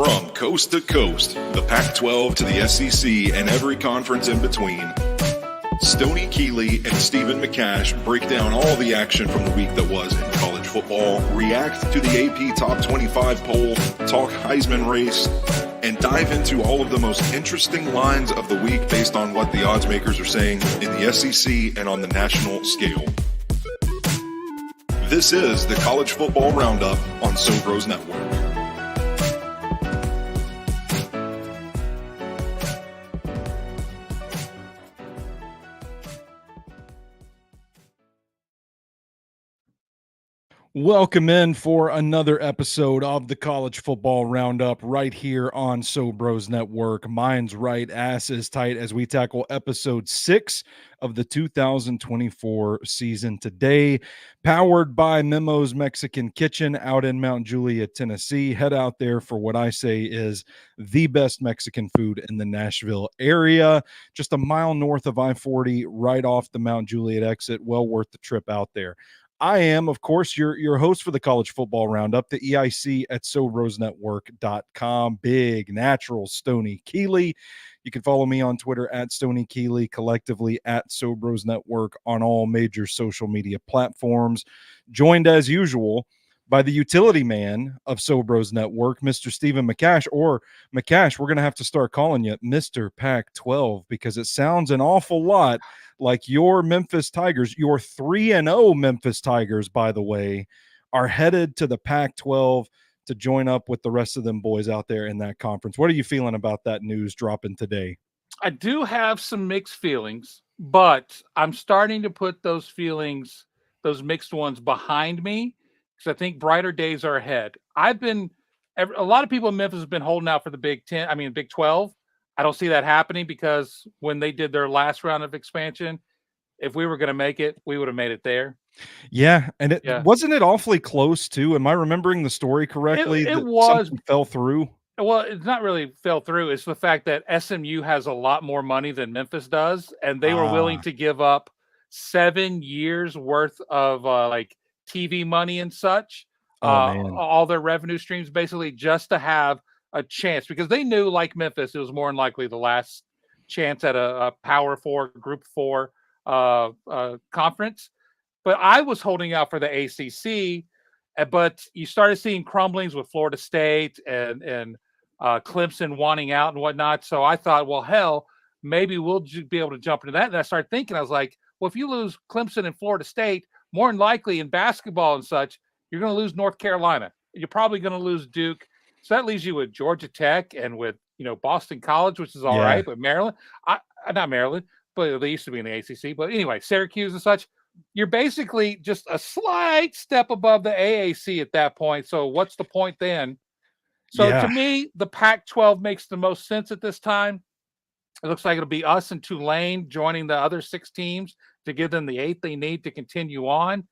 From coast to coast, the Pac-12 to the SEC and every conference in between, Stoney Keeley and Stephen McCash break down all the action from the week that was in college football, react to the AP Top 25 poll, talk Heisman race, and dive into all of the most interesting lines of the week based on what the odds makers are saying in the SEC and on the national scale. This is the College Football Roundup on Sobros Network. Welcome in for another episode of the College Football Roundup right here on Sobros Network. Mine's right, ass is tight as we tackle episode 6 of the 2024 season today. Powered by Memo's Mexican Kitchen out in Mount Juliet, Tennessee. Head out there for what I say is the best Mexican food in the Nashville area. Just a mile north of I-40, right off the Mount Juliet exit. Well worth the trip out there. I am, of course, your host for the College Football Roundup, the EIC at SobrosNetwork.com. Big natural Stoney Keeley. You can follow me on Twitter at Stoney Keeley, collectively at Sobros Network on all major social media platforms. Joined as usual by the utility man of Sobros Network, Mr. Stephen McCash, or McCash, we're going to have to start calling you Mr. Pac-12 because it sounds an awful lot like your Memphis Tigers, your 3-0 Memphis Tigers, by the way, are headed to the Pac-12 to join up with the rest of them boys out there in that conference. What are you feeling about that news dropping today? I do have some mixed feelings, but I'm starting to put those feelings, those mixed ones behind me because I think brighter days are ahead. A lot of people in Memphis have been holding out for the Big 12. I don't see that happening because when they did their last round of expansion, if we were going to make it, we would have made it there. Yeah, and wasn't it awfully close too? Am I remembering the story correctly? It was. Something fell through. Well, it's not really fell through. It's the fact that SMU has a lot more money than Memphis does, and they were willing to give up 7 years worth of like TV money and such, all their revenue streams basically just to have a chance because they knew, like Memphis, it was more than likely the last chance at a Power 4, Group 4 conference. But I was holding out for the ACC, but you started seeing crumblings with Florida State and Clemson wanting out and whatnot. So I thought, well, hell, maybe we'll be able to jump into that. And I started thinking, I was like, well, if you lose Clemson and Florida State, more than likely in basketball and such, you're going to lose North Carolina. You're probably going to lose Duke. So that leaves you with Georgia Tech and with, Boston College, which is all right. But Maryland, not Maryland, but they used to be in the ACC. But anyway, Syracuse and such, you're basically just a slight step above the AAC at that point. So what's the point then? So to me, the Pac-12 makes the most sense at this time. It looks like it'll be us and Tulane joining the other 6 teams to give them the 8 they need to continue on.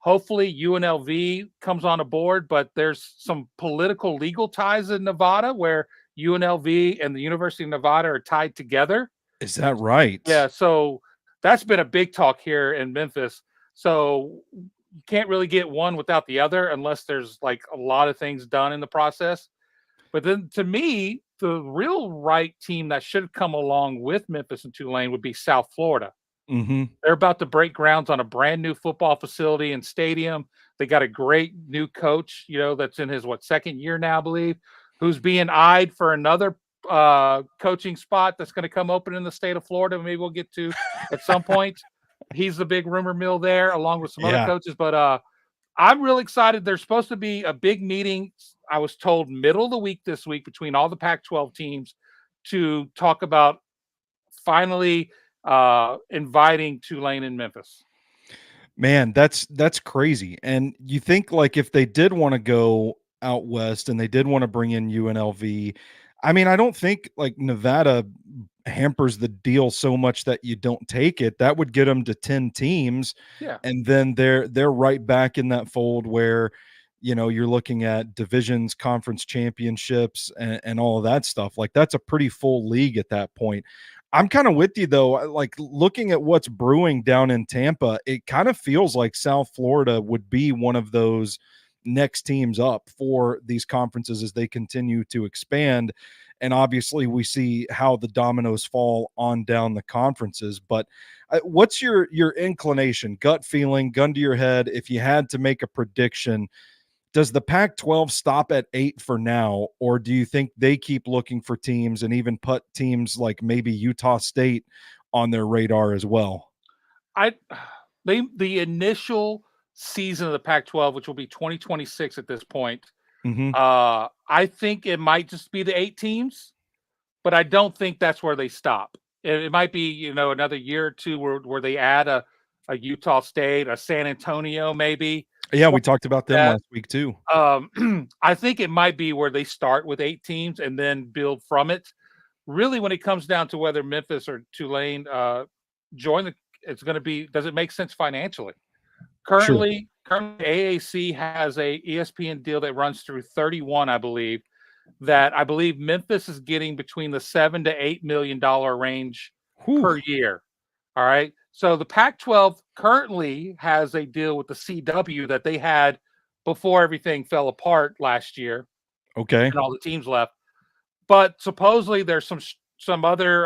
Hopefully UNLV comes on board, but there's some political legal ties in Nevada where UNLV and the University of Nevada are tied together. Is that right? Yeah, so that's been a big talk here in Memphis. So you can't really get one without the other unless there's like a lot of things done in the process. But then to me, the real right team that should come along with Memphis and Tulane would be South Florida. Mm-hmm. They're about to break grounds on a brand new football facility and stadium. They got a great new coach, that's in his second year now, I believe, who's being eyed for another coaching spot that's going to come open in the state of Florida. Maybe we'll get to at some point. He's the big rumor mill there, along with some other coaches. But I'm really excited. There's supposed to be a big meeting, I was told, middle of the week this week between all the Pac-12 teams to talk about finally inviting Tulane and Memphis. Man, that's crazy. And you think like if they did want to go out west and they did want to bring in UNLV, I mean, I don't think like Nevada hampers the deal so much that you don't take it. That would get them to 10 teams. Yeah. And then they're right back in that fold where, you're looking at divisions, conference championships, and all of that stuff. Like that's a pretty full league at that point. I'm kind of with you though. Like looking at what's brewing down in Tampa, it kind of feels like South Florida would be one of those next teams up for these conferences as they continue to expand. And obviously we see how the dominoes fall on down the conferences. But what's your inclination, gut feeling, gun to your head, if you had to make a prediction? Does the Pac-12 stop at 8 for now, or do you think they keep looking for teams and even put teams like maybe Utah State on their radar as well? The initial season of the Pac-12, which will be 2026 at this point, Mm-hmm. I think it might just be the 8 teams, but I don't think that's where they stop. It might be, another year or two where they add a Utah State, a San Antonio, maybe. Yeah, we talked about them last week too. I think it might be where they start with 8 teams and then build from it. Really, when it comes down to whether Memphis or Tulane join it's going to be, does it make sense financially? Currently, AAC has a ESPN deal that runs through 31, I believe, that I believe Memphis is getting between the $7 to $8 million range per year. All right. So the Pac-12 currently has a deal with the CW that they had before everything fell apart last year. Okay. And all the teams left. But supposedly there's some other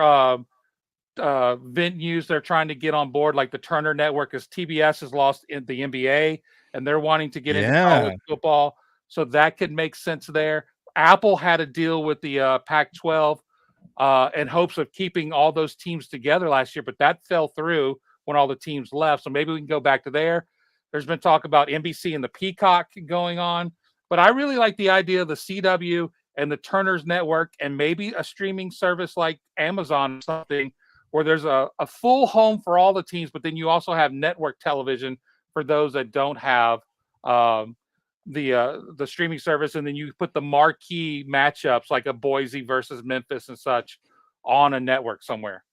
venues they're trying to get on board, like the Turner Network, as TBS has lost in the NBA and they're wanting to get into college football. So that could make sense there. Apple had a deal with the Pac-12 in hopes of keeping all those teams together last year, but that fell through when all the teams left. So maybe we can go back to there. There's been talk about NBC and the Peacock going on, but I really like the idea of the CW and the Turner's Network and maybe a streaming service like Amazon or something, where there's a full home for all the teams, but then you also have network television for those that don't have the streaming service, and then you put the marquee matchups like a Boise versus Memphis and such on a network somewhere.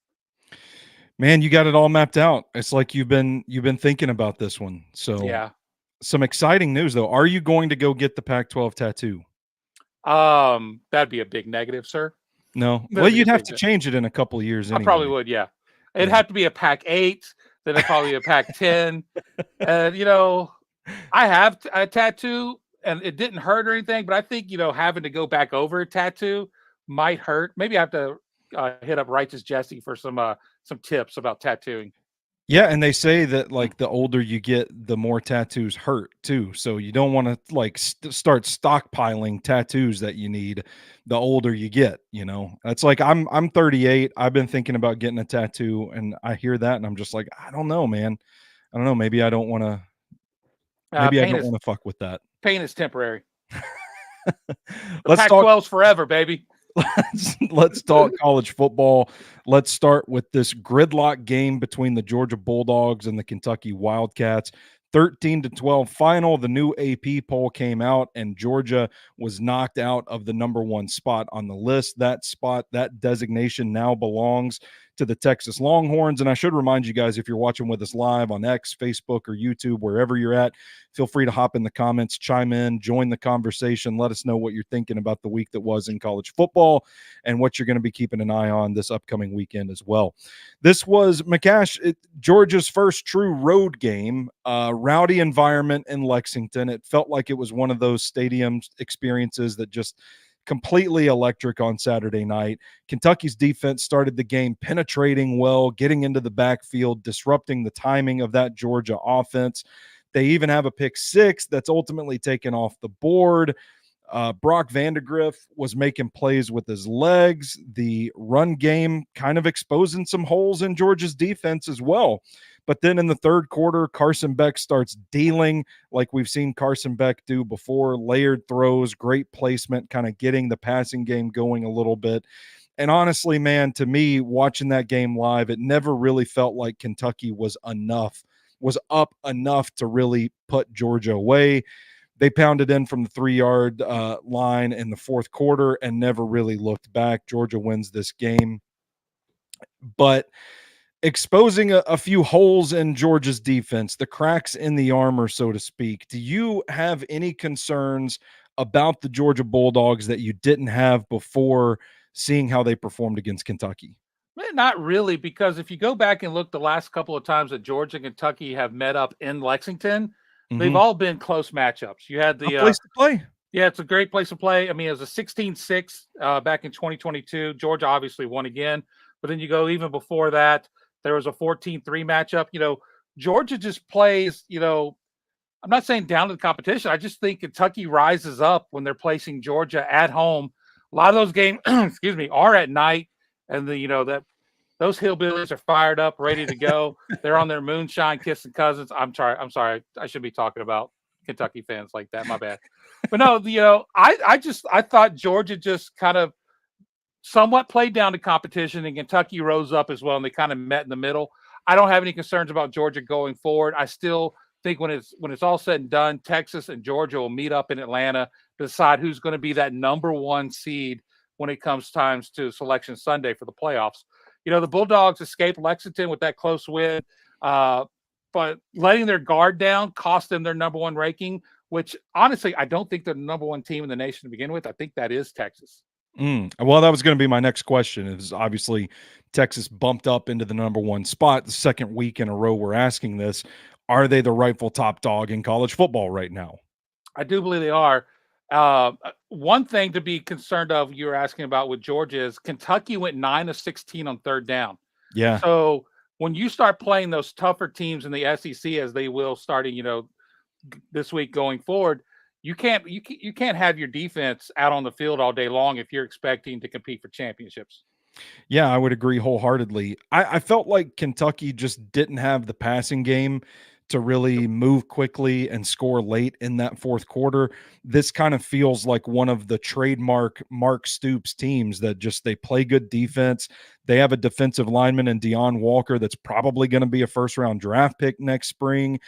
Man, you got it all mapped out. It's like you've been thinking about this one. So yeah, some exciting news though. Are you going to go get the Pac-12 tattoo? That'd be a big negative, sir. No. Well, you'd have to change it in a couple of years anyway. I probably would, yeah. It'd have to be a Pac-8, then it'd probably be a Pac-10. And, I have a tattoo, and it didn't hurt or anything, but I think, having to go back over a tattoo might hurt. Maybe I have to hit up Righteous Jesse for some tips about tattooing. Yeah, and they say that like the older you get, the more tattoos hurt too. So you don't want to like start stockpiling tattoos that you need the older you get, That's like I'm 38. I've been thinking about getting a tattoo, and I hear that and I'm just like, I don't know, man. I don't know. Maybe I don't want to fuck with that. Pain is temporary. Let's Pac-12's forever, baby. Let's talk college football. Let's start with this gridlock game between the Georgia Bulldogs and the Kentucky Wildcats. 13-12 final. The new AP poll came out, and Georgia was knocked out of the number 1 spot on the list. That designation now belongs to the Texas Longhorns. And I should remind you guys, if you're watching with us live on X, Facebook, or YouTube, wherever you're at, feel free to hop in the comments, chime in, join the conversation. Let us know what you're thinking about the week that was in college football and what you're going to be keeping an eye on this upcoming weekend as well. This was McCash, Georgia's first true road game, rowdy environment in Lexington. It felt like it was one of those stadium experiences that just completely electric on Saturday night. Kentucky's defense started the game penetrating well, getting into the backfield, disrupting the timing of that Georgia offense. They even have a pick 6 that's ultimately taken off the board. Brock Vandegrift was making plays with his legs. The run game kind of exposing some holes in Georgia's defense as well. But then in the third quarter, Carson Beck starts dealing like we've seen Carson Beck do before. Layered throws, great placement, kind of getting the passing game going a little bit. And honestly, man, to me, watching that game live, it never really felt like Kentucky was up enough to really put Georgia away. They pounded in from the 3-yard line in the fourth quarter and never really looked back. Georgia wins this game. But exposing a few holes in Georgia's defense, the cracks in the armor, so to speak. Do you have any concerns about the Georgia Bulldogs that you didn't have before seeing how they performed against Kentucky? Not really, because if you go back and look the last couple of times that Georgia and Kentucky have met up in Lexington, They've all been close matchups. You had the place to play. Yeah, it's a great place to play. I mean, it was a 16-6 back in 2022. Georgia obviously won again, but then you go even before that, there was a 14-3 matchup. Georgia just plays, I'm not saying down to the competition. I just think Kentucky rises up when they're placing Georgia at home. A lot of those games, excuse me, are at night, and those hillbillies are fired up, ready to go. They're on their moonshine, kissing cousins. I'm sorry. I should be talking about Kentucky fans like that. My bad. But no, I thought Georgia just kind of somewhat played down to competition, and Kentucky rose up as well, and they kind of met in the middle. I don't have any concerns about Georgia going forward. I still think when it's all said and done, Texas and Georgia will meet up in Atlanta to decide who's going to be that number one seed when it comes times to Selection Sunday for the playoffs. The Bulldogs escaped Lexington with that close win, but letting their guard down cost them their number one ranking, which honestly, I don't think they're the number one team in the nation to begin with. I think that is Texas. Well, that was going to be my next question. Is obviously Texas bumped up into the number one spot the second week in a row we're asking this. Are they the rightful top dog in college football right now? I do believe they are. One thing to be concerned of, you were asking about with Georgia, is Kentucky went 9 of 16 on third down. Yeah. So when you start playing those tougher teams in the SEC, as they will starting, this week going forward, you can't have your defense out on the field all day long if you're expecting to compete for championships. Yeah, I would agree wholeheartedly. I felt like Kentucky just didn't have the passing game to really move quickly and score late in that fourth quarter. This kind of feels like one of the trademark Mark Stoops teams that just they play good defense. They have a defensive lineman in Deion Walker that's probably going to be a first-round draft pick next spring.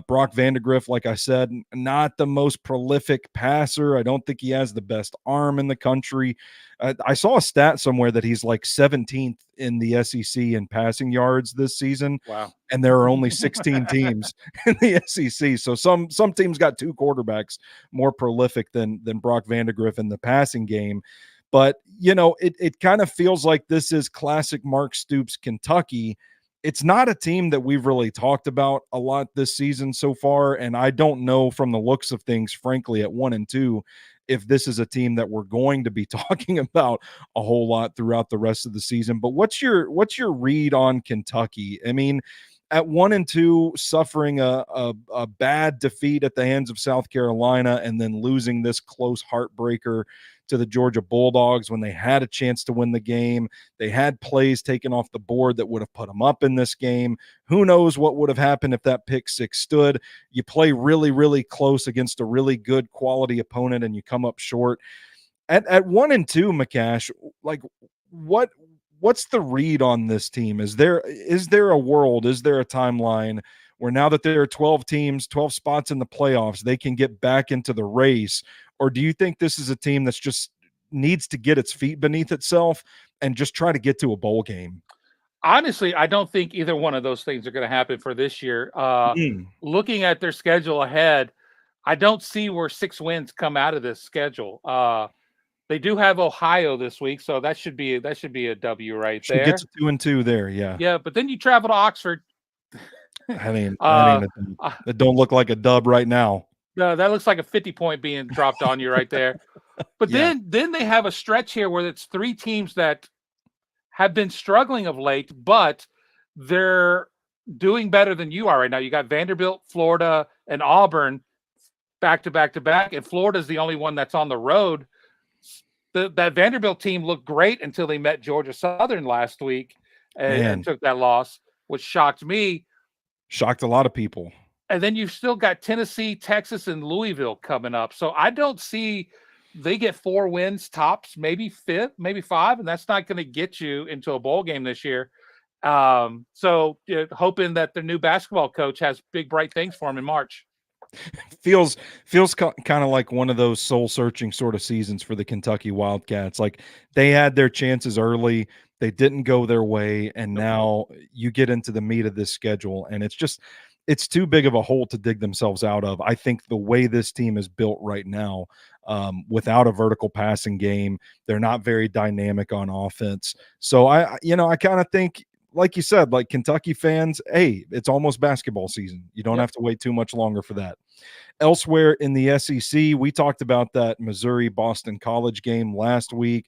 Brock Vandegrift, like I said, not the most prolific passer. I don't think he has the best arm in the country. I saw a stat somewhere that he's like 17th in the SEC in passing yards this season. Wow. And there are only 16 teams in the SEC. So some teams got two quarterbacks more prolific than Brock Vandegrift in the passing game. But, it kind of feels like this is classic Mark Stoops Kentucky. It's not a team that we've really talked about a lot this season so far. And I don't know from the looks of things, frankly, at 1-2, if this is a team that we're going to be talking about a whole lot throughout the rest of the season. But what's your read on Kentucky? I mean, at 1-2, suffering a bad defeat at the hands of South Carolina and then losing this close heartbreaker to the Georgia Bulldogs when they had a chance to win the game. They had plays taken off the board that would have put them up in this game. Who knows what would have happened if that pick six stood? You play really, really close against a really good quality opponent and you come up short. At 1-2, McCash, like what's the read on this team? Is there a world, is there a timeline where now that there are 12 teams, 12 spots in the playoffs, they can get back into the race? Or do you think this is a team that's just needs to get its feet beneath itself and just try to get to a bowl game? Honestly, I don't think either one of those things are going to happen for this year. Looking at their schedule ahead, I don't see where 6 wins come out of this schedule. They do have Ohio this week, so that should be a W right there. Get to 2-2 there, yeah. Yeah, but then you travel to Oxford. That don't look like a dub right now. No, that looks like a 50-point being dropped on you right there. But Yeah. then they have a stretch here where it's 3 teams that have been struggling of late, but they're doing better than you are right now. You got Vanderbilt, Florida, and Auburn back to back to back, and Florida's the only one that's on the road. That Vanderbilt team looked great until they met Georgia Southern last week and took that loss, which shocked me. Shocked a lot of people. And then you've still got Tennessee, Texas, and Louisville coming up. So I don't see they get 4 wins tops, maybe 5, and that's not going to get you into a bowl game this year. So hoping that their new basketball coach has big, bright things for him in March. Feels kind of like one of those soul-searching sort of seasons for the Kentucky Wildcats. Like they had their chances early, they didn't go their way, and now you get into the meat of this schedule, and it's too big of a hole to dig themselves out of. I think the way this team is built right now, without a vertical passing game, they're not very dynamic on offense. So I kind of think like you said, like Kentucky fans, hey, it's almost basketball season. You don't have to wait too much longer for that. Elsewhere in the SEC, we talked about that Missouri-Boston College game last week.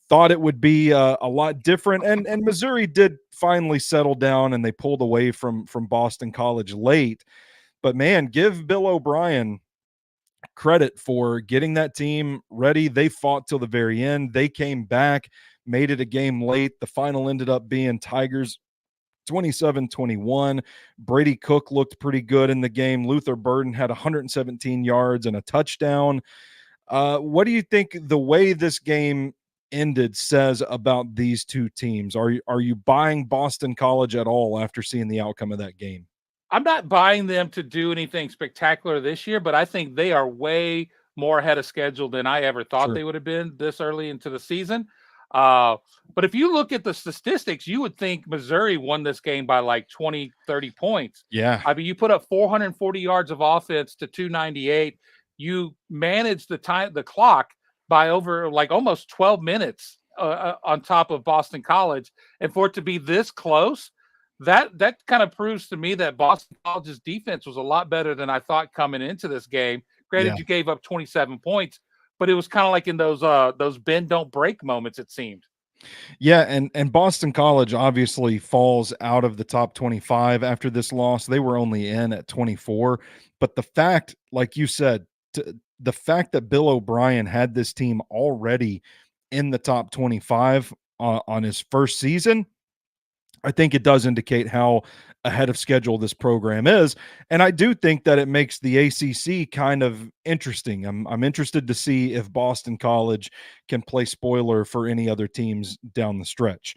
Thought it would be a lot different, and Missouri did finally settle down, and they pulled away from Boston College late. But man, give Bill O'Brien credit for getting that team ready. They fought till the very end. They came back, made it a game late. The final ended up being Tigers 27-21. Brady Cook looked pretty good in the game. Luther Burden had 117 yards and a touchdown. What do you think the way this game ended says about these two teams? Are you buying Boston College at all after seeing the outcome of that game? I'm not buying them to do anything spectacular this year, but I think they are way more ahead of schedule than I ever thought they would have been this early into the season. But if you look at the statistics, you would think Missouri won this game by like 20, 30 points. Yeah. I mean, you put up 440 yards of offense to 298. You managed the clock by over like almost 12 minutes on top of Boston College. And for it to be this close, that kind of proves to me that Boston College's defense was a lot better than I thought coming into this game. Granted, you gave up 27 points, but it was kind of like in those bend don't break moments, it seemed. Yeah, and Boston College obviously falls out of the top 25 after this loss. They were only in at 24, but the fact, like you said, the fact that Bill O'Brien had this team already in the top 25 on his first season, I think it does indicate how ahead of schedule this program is. And I do think that it makes the ACC kind of interesting. I'm interested to see if Boston College can play spoiler for any other teams down the stretch.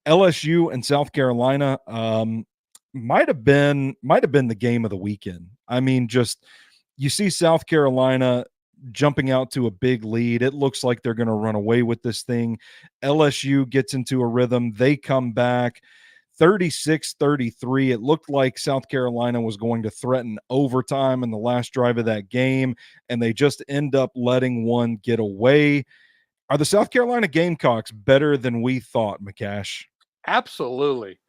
LSU and South Carolina might have been the game of the weekend. I mean, just you see South Carolina jumping out to a big lead. It looks like they're going to run away with this thing. LSU gets into a rhythm. They come back 36-33. It looked like South Carolina was going to threaten overtime in the last drive of that game, and they just end up letting one get away. Are the South Carolina Gamecocks better than we thought, McCash? Absolutely.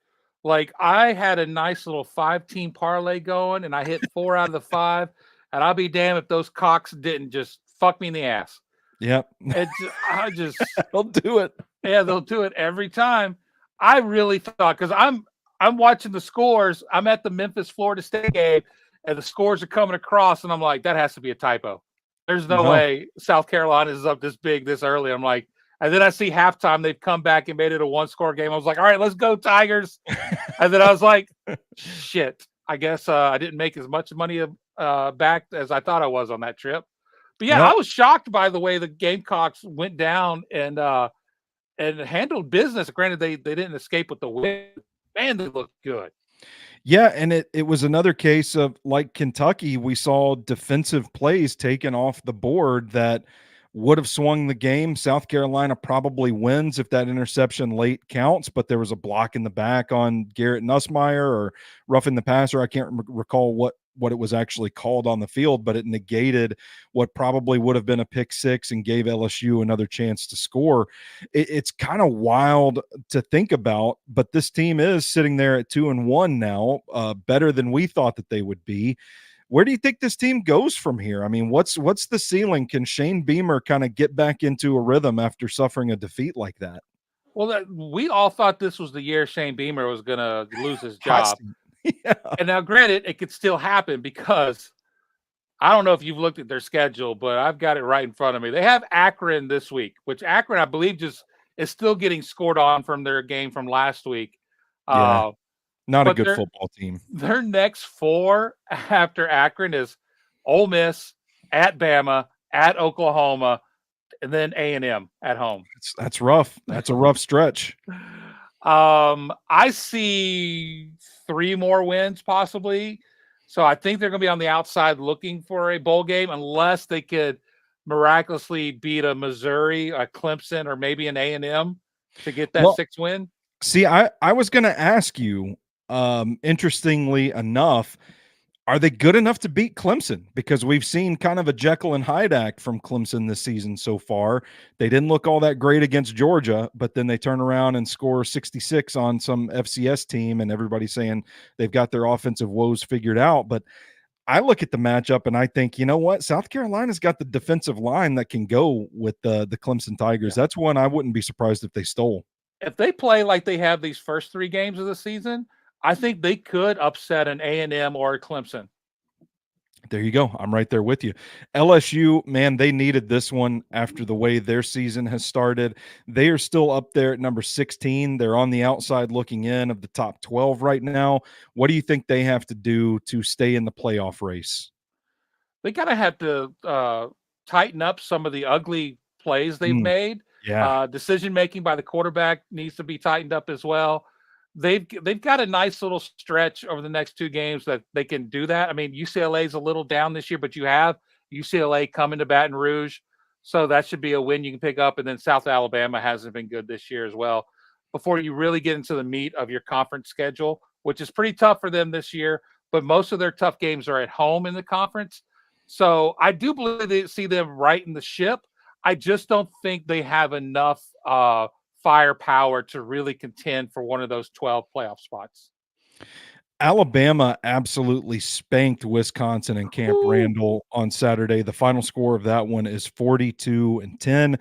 Like, I had a nice little 5-team parlay going, and I hit 4 out of the 5, and I'll be damned if those Cocks didn't just fuck me in the ass. Yep. They'll do it. Yeah, they'll do it every time. I really thought, because I'm watching the scores. I'm at the Memphis Florida State game, and the scores are coming across, and I'm like, that has to be a typo. There's no way South Carolina is up this big this early. I'm like, and then I see halftime they've come back and made it a 1-score game. I was like, all right, let's go Tigers. And then I was like, shit. I guess I didn't make as much money back as I thought I was on that trip. But yeah, I was shocked by the way the Gamecocks went down and handled business. Granted, they didn't escape with the win. Man, they looked good. Yeah, and it was another case of, like Kentucky, we saw defensive plays taken off the board that would have swung the game. South Carolina probably wins if that interception late counts, but there was a block in the back on Garrett Nussmeier or roughing the passer. I can't recall what it was actually called on the field, but it negated what probably would have been a pick six and gave LSU another chance to score. It's kind of wild to think about, but this team is sitting there at 2-1 now, better than we thought that they would be. Where do you think this team goes from here? I mean, what's the ceiling? Can Shane Beamer kind of get back into a rhythm after suffering a defeat like that? Well, we all thought this was the year Shane Beamer was going to lose his job. Yeah. And now, granted, it could still happen because I don't know if you've looked at their schedule, but I've got it right in front of me. They have Akron this week, which Akron, I believe, just is still getting scored on from their game from last week. Yeah. Not a good football team. Their next 4 after Akron is Ole Miss, at Bama, at Oklahoma, and then A&M at home. That's rough. That's a rough stretch. I see 3 more wins possibly. So I think they're going to be on the outside looking for a bowl game unless they could miraculously beat a Missouri, a Clemson, or maybe an A&M to get that 6th win. See, I was going to ask you, interestingly enough, Are they good enough to beat Clemson? Because we've seen kind of a Jekyll and Hyde act from Clemson this season so far. They didn't look all that great against Georgia, but then they turn around and score 66 on some FCS team, and everybody's saying they've got their offensive woes figured out. But I look at the matchup and I think, you know what? South Carolina's got the defensive line that can go with the Clemson Tigers. Yeah. That's one I wouldn't be surprised if they stole. If they play like they have these first 3 games of the season, I think they could upset an A&M or a Clemson. There you go. I'm right there with you. LSU, man, they needed this one after the way their season has started. They are still up there at number 16. They're on the outside looking in of the top 12 right now. What do you think they have to do to stay in the playoff race? They kind of have to tighten up some of the ugly plays they've made. Yeah. Decision making by the quarterback needs to be tightened up as well. They've got a nice little stretch over the next 2 games that they can do that. I mean, UCLA is a little down this year, but you have UCLA coming to Baton Rouge, so that should be a win you can pick up. And then South Alabama hasn't been good this year as well. Before you really get into the meat of your conference schedule, which is pretty tough for them this year, but most of their tough games are at home in the conference. So I do believe they see them righting the ship. I just don't think they have enough firepower to really contend for one of those 12 playoff spots. Alabama absolutely spanked Wisconsin and Camp Randall on Saturday. The final score of that one is 42-10.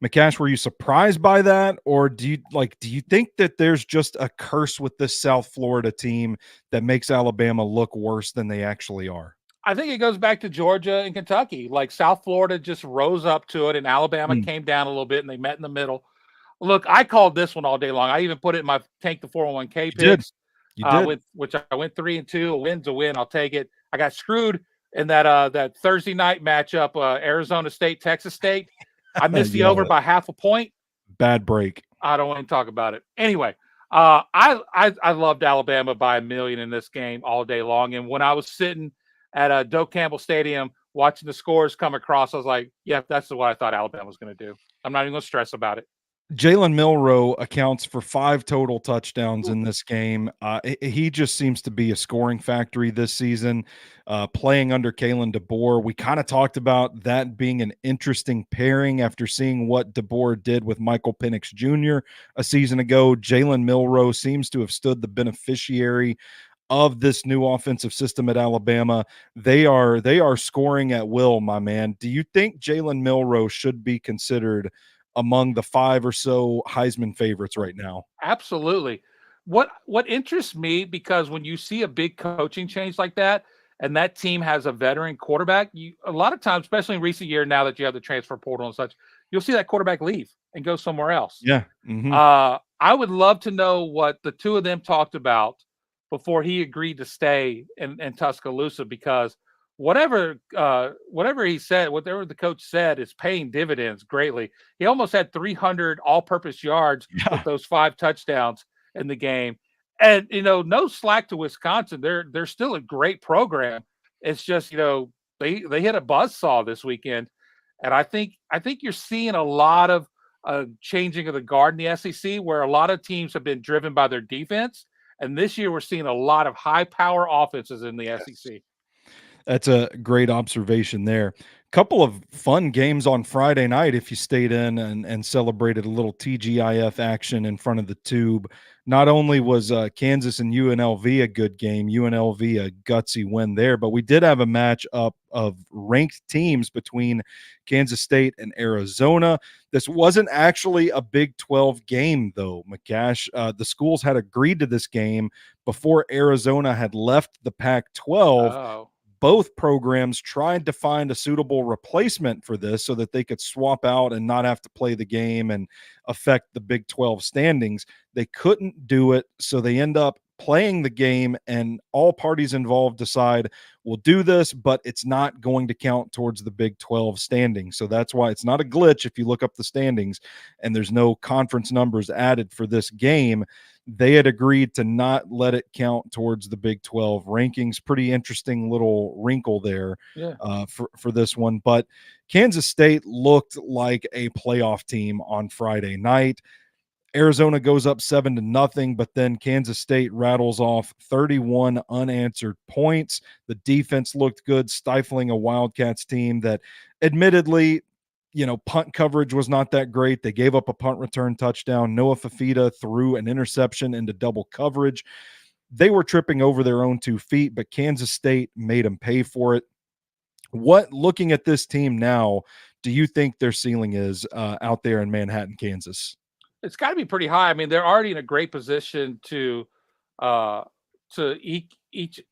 McCash, were you surprised by that, or do you think that there's just a curse with this South Florida team that makes Alabama look worse than they actually are? I think it goes back to Georgia and Kentucky. Like South Florida just rose up to it, and Alabama came down a little bit, and they met in the middle. Look, I called this one all day long. I even put it in my Tank the 401k picks. You did. With which I went 3-2. A win's a win. I'll take it. I got screwed in that Thursday night matchup, Arizona State, Texas State. I missed the over by half a point. Bad break. I don't want to talk about it. Anyway, I loved Alabama by 1 million in this game all day long. And when I was sitting at Doak Campbell Stadium watching the scores come across, I was like, yeah, that's what I thought Alabama was going to do. I'm not even going to stress about it. Jalen Milroe accounts for 5 total touchdowns in this game. He just seems to be a scoring factory this season, playing under Kalen DeBoer. We kind of talked about that being an interesting pairing after seeing what DeBoer did with Michael Penix Jr. a season ago. Jalen Milroe seems to have stood the beneficiary of this new offensive system at Alabama. They are scoring at will, my man. Do you think Jalen Milroe should be considered among the 5 or so Heisman favorites right now? Absolutely. What interests me, because when you see a big coaching change like that, and that team has a veteran quarterback, a lot of times, especially in recent years, now that you have the transfer portal and such, you'll see that quarterback leave and go somewhere else. Yeah. I would love to know what the two of them talked about before he agreed to stay in Tuscaloosa, because whatever he said, whatever the coach said, is paying dividends greatly. He almost had 300 all-purpose yards with those 5 touchdowns in the game. And, no slack to Wisconsin. They're still a great program. It's just, they hit a buzzsaw this weekend. And I think you're seeing a lot of changing of the guard in the SEC, where a lot of teams have been driven by their defense. And this year we're seeing a lot of high-power offenses in the SEC. That's a great observation there. Couple of fun games on Friday night if you stayed in and celebrated a little TGIF action in front of the tube. Not only was Kansas and UNLV a good game, UNLV a gutsy win there, but we did have a match up of ranked teams between Kansas State and Arizona. This wasn't actually a Big 12 game, though, McCash. The schools had agreed to this game before Arizona had left the Pac-12. Oh. Both programs tried to find a suitable replacement for this so that they could swap out and not have to play the game and affect the Big 12 standings. They couldn't do it, so they end up playing the game, and all parties involved decide we'll do this, but it's not going to count towards the Big 12 standings. So that's why it's not a glitch if you look up the standings and there's no conference numbers added for this game. They had agreed to not let it count towards the Big 12 rankings. Pretty interesting little wrinkle there for this one. But Kansas State looked like a playoff team on Friday night. Arizona goes up 7-0, but then Kansas State rattles off 31 unanswered points. The defense looked good, stifling a Wildcats team that admittedly, punt coverage was not that great. They gave up a punt return touchdown. Noah Fafita threw an interception into double coverage. They were tripping over their own 2 feet, but Kansas State made them pay for it. Looking at this team now, do you think their ceiling is out there in Manhattan, Kansas? It's got to be pretty high. I mean, they're already in a great position to eke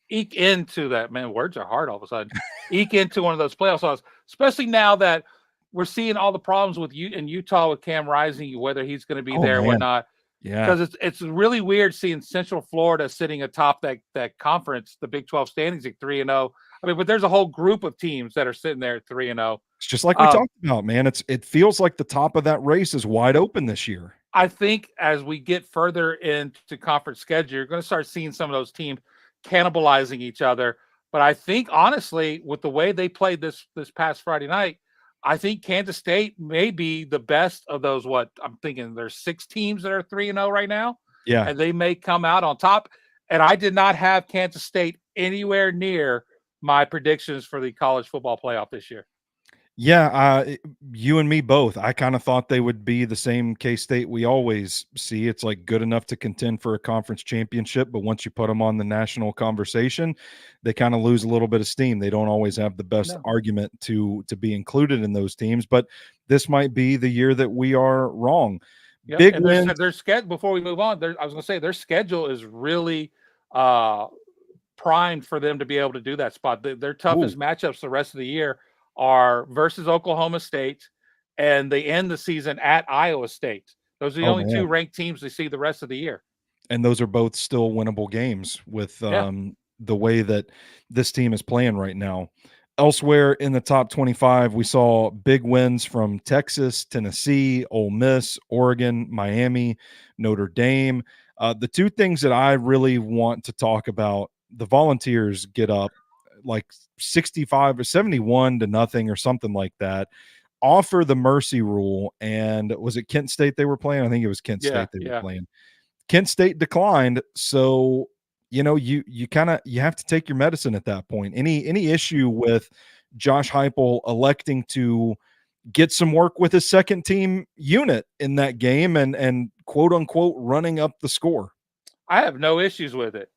into that. Man, words are hard all of a sudden. Eke into one of those playoff spots, especially now that we're seeing all the problems with you in Utah with Cam Rising, whether he's going to be there or not. Yeah, because it's really weird seeing Central Florida sitting atop that conference, the Big 12 standings at 3-0. I mean, but there's a whole group of teams that are sitting there at 3-0. It's just like we talked about, man. It feels like the top of that race is wide open this year. I think as we get further into conference schedule, you're going to start seeing some of those teams cannibalizing each other. But I think, honestly, with the way they played this past Friday night, I think Kansas State may be the best of those. What I'm thinking, there's 6 teams that are 3-0 right now. Yeah. And they may come out on top. And I did not have Kansas State anywhere near my predictions for the college football playoff this year. Yeah, you and me both. I kind of thought they would be the same K-State we always see. It's like good enough to contend for a conference championship, but once you put them on the national conversation, they kind of lose a little bit of steam. They don't always have the best argument to be included in those teams, but this might be the year that we are wrong. Yep. Big and wins. Their schedule, before we move on, I was going to say their schedule is really primed for them to be able to do that spot. Their toughest matchups the rest of the year are versus Oklahoma State, and they end the season at Iowa State. Those are the only 2 ranked teams they see the rest of the year. And those are both still winnable games with the way that this team is playing right now. Elsewhere in the top 25, we saw big wins from Texas, Tennessee, Ole Miss, Oregon, Miami, Notre Dame. The 2 things that I really want to talk about, the Volunteers get up like 65 or 71-0 or something like that, offer the mercy rule. And was it Kent State they were playing? I think it was Kent State they were playing. Kent State declined. So, you have to take your medicine at that point. Any issue with Josh Heupel electing to get some work with his second team unit in that game and quote unquote running up the score? I have no issues with it.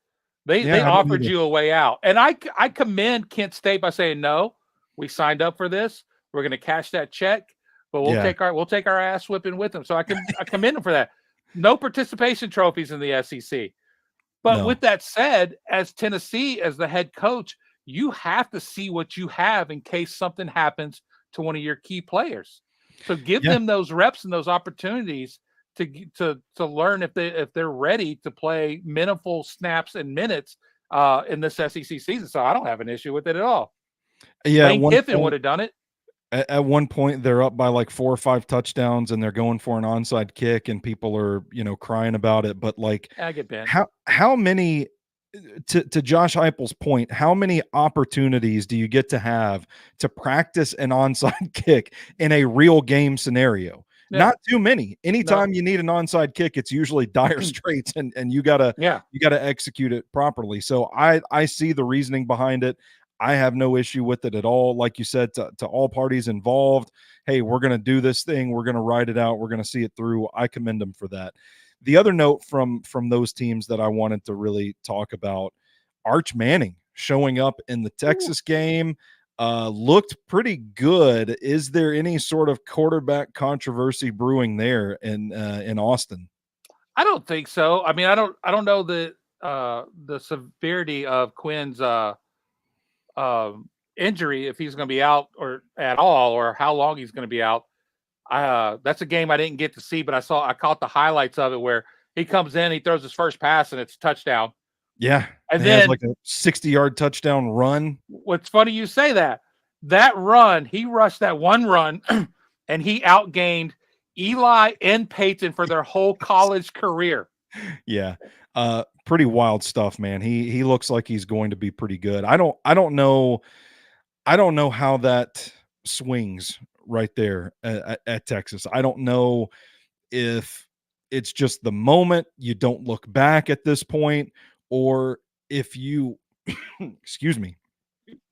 They offered you a way out. And I commend Kent State by saying, no, we signed up for this. We're going to cash that check, but we'll take our ass whipping with them. So I commend them for that. No participation trophies in the SEC. But with that said, as Tennessee, as the head coach, you have to see what you have in case something happens to one of your key players. So give them those reps and those opportunities to learn if they're ready to play meaningful snaps and minutes in this SEC season. So I don't have an issue with it at all. Yeah, Lane Kiffin would have done it. At one point, they're up by like 4 or 5 touchdowns, and they're going for an onside kick, and people are crying about it. But like, I get bent. How many? To Josh Heupel's point, how many opportunities do you get to have to practice an onside kick in a real game scenario? Yeah. Not too many. Anytime you need an onside kick, it's usually dire straits, and you gotta execute it properly. So I see the reasoning behind it. I have no issue with it at all. Like you said, to all parties involved, hey, we're gonna do this thing, we're gonna ride it out, we're gonna see it through. I commend them for that. The other note from those teams that I wanted to really talk about, Arch Manning showing up in the Texas game. Looked pretty good. Is there any sort of quarterback controversy brewing there in Austin? I don't think so. I mean, I don't know the severity of Quinn's injury, if he's going to be out or at all, or how long he's going to be out. That's a game I didn't get to see, but I caught the highlights of it where he comes in, he throws his first pass, and it's a touchdown. Yeah. And then like a 60-yard touchdown run. What's funny you say that. That run, he rushed that one run, and he outgained Eli and Peyton for their whole college career. Yeah. Pretty wild stuff, man. He looks like he's going to be pretty good. I don't know how that swings right there at Texas. I don't know if it's just the moment. You don't look back at this point, or if you, excuse me,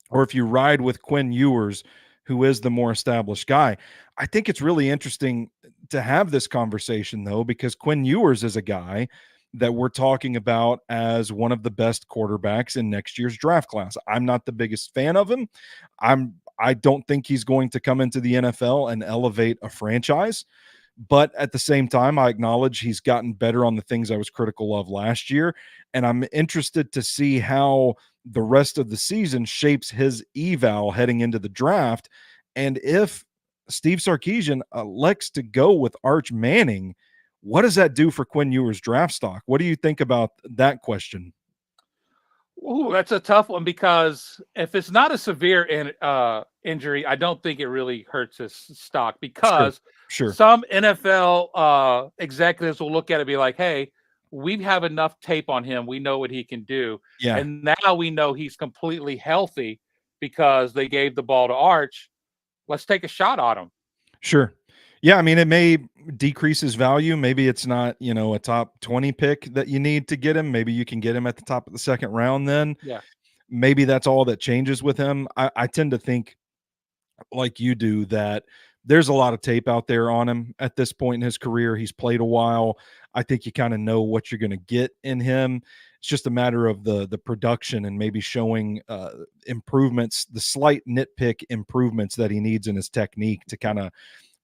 or if you ride with Quinn Ewers, who is the more established guy. I think it's really interesting to have this conversation, though, because Quinn Ewers is a guy that we're talking about as one of the best quarterbacks in next year's draft class. I'm not the biggest fan of him. I don't think he's going to come into the NFL and elevate a franchise. But at the same time, I acknowledge he's gotten better on the things I was critical of last year. And I'm interested to see how the rest of the season shapes his eval heading into the draft. And if Steve Sarkisian elects to go with Arch Manning, what does that do for Quinn Ewers' draft stock? What do you think about that question? Ooh, that's a tough one, because if it's not a severe injury, I don't think it really hurts his stock, because Sure. some NFL executives will look at it and be like, hey, we have enough tape on him. We know what he can do. Yeah. And now we know he's completely healthy because they gave the ball to Arch. Let's take a shot on him. Sure. Yeah, I mean, it may decrease his value. Maybe it's not, a top 20 pick that you need to get him. Maybe you can get him at the top of the second round then. Yeah. Maybe that's all that changes with him. I tend to think, like you do, that there's a lot of tape out there on him at this point in his career. He's played a while. I think you kind of know what you're going to get in him. It's just a matter of the production and maybe showing improvements, the slight nitpick improvements that he needs in his technique to kind of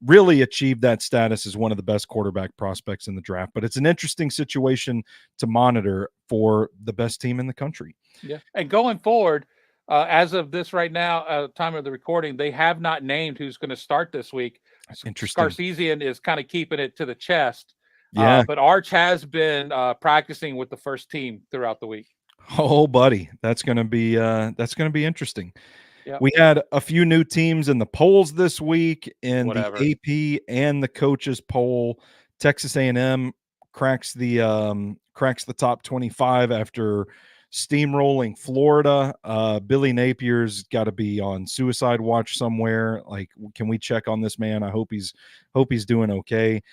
really achieve that status as one of the best quarterback prospects in the draft. But it's an interesting situation to monitor for the best team in the country. Yeah. And going forward, as of this right now, time of the recording, they have not named who's going to start this week. Interesting. Sarkisian is kind of keeping it to the chest. Yeah. But Arch has been practicing with the first team throughout the week. Oh, buddy, that's going to be interesting. Yep. We had a few new teams in the polls this week in Whatever. the AP and the coaches poll. Texas A&M cracks the top 25 after steamrolling Florida. Billy Napier's got to be on suicide watch somewhere. Like, can we check on this man? I hope he's doing okay.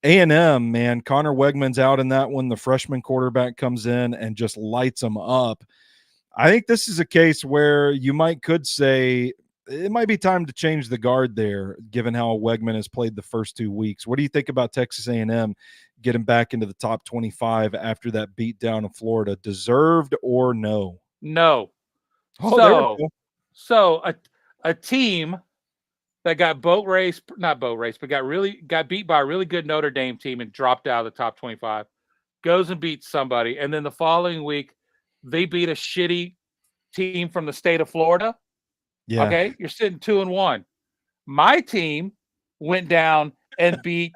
A&M, man, Connor Wegman's out in that one. The freshman quarterback comes in and just lights them up. I think this is a case where you could say it might be time to change the guard there, given how Wegman has played the first 2 weeks. What do you think about Texas A&M getting back into the top 25 after that beat down of Florida? Deserved or no? No. Oh, so a team that got got beat by a really good Notre Dame team and dropped out of the top 25, goes and beats somebody, and then the following week they beat a shitty team from the state of Florida. Yeah. Okay, you're sitting 2-1. My team went down and beat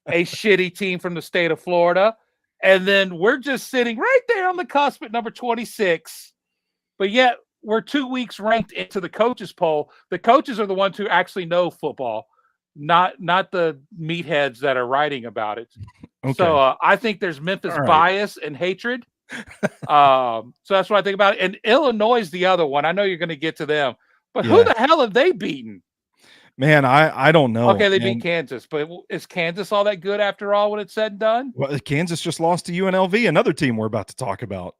a shitty team from the state of Florida, and then we're just sitting right there on the cusp at number 26. But yet we're 2 weeks ranked into the coaches poll. The coaches are the ones who actually know football, not the meatheads that are writing about it. Okay. So I think there's Memphis bias and hatred. So that's what I think about it. And Illinois is the other one. I know you're going to get to them, but who the hell have they beaten? Man, I don't know. Okay, they beat Kansas, but is Kansas all that good after all when it's said and done? Well, Kansas just lost to UNLV, another team we're about to talk about.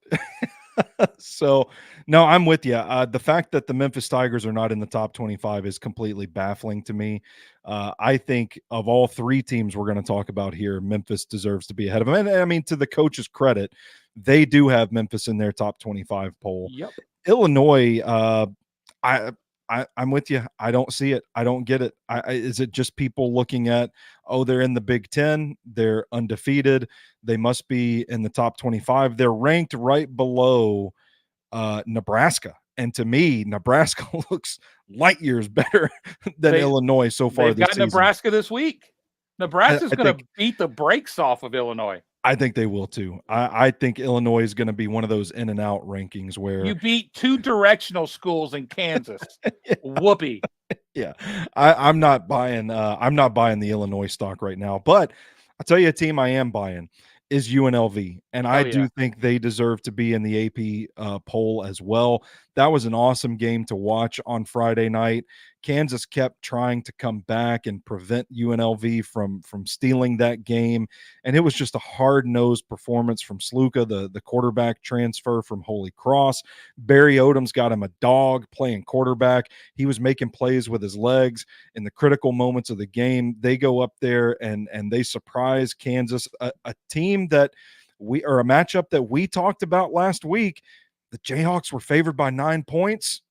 So, no, I'm with you. The fact that the Memphis Tigers are not in the top 25 is completely baffling to me. I think of all three teams we're going to talk about here, Memphis deserves to be ahead of them. And I mean, to the coach's credit, they do have Memphis in their top 25 poll. Yep. Illinois, I'm with you. I don't see it. I don't get it. Is it just people looking at, they're in the Big Ten, they're undefeated, they must be in the top 25. They're ranked right below Nebraska. And to me, Nebraska looks light years better than Illinois so far this season. Nebraska this week. Nebraska's going to beat the brakes off of Illinois. I think they will too. I think Illinois is going to be one of those in and out rankings where you beat two directional schools in Kansas. Yeah. Whoopee. Yeah. I'm not buying the Illinois stock right now, but I'll tell you a team I am buying is UNLV. And I do think they deserve to be in the AP poll as well. That was an awesome game to watch on Friday night. Kansas kept trying to come back and prevent UNLV from stealing that game. And it was just a hard-nosed performance from Sluka, the quarterback transfer from Holy Cross. Barry Odom's got him a dog playing quarterback. He was making plays with his legs in the critical moments of the game. They go up there and they surprise Kansas, a team that a matchup that we talked about last week. The Jayhawks were favored by 9 points.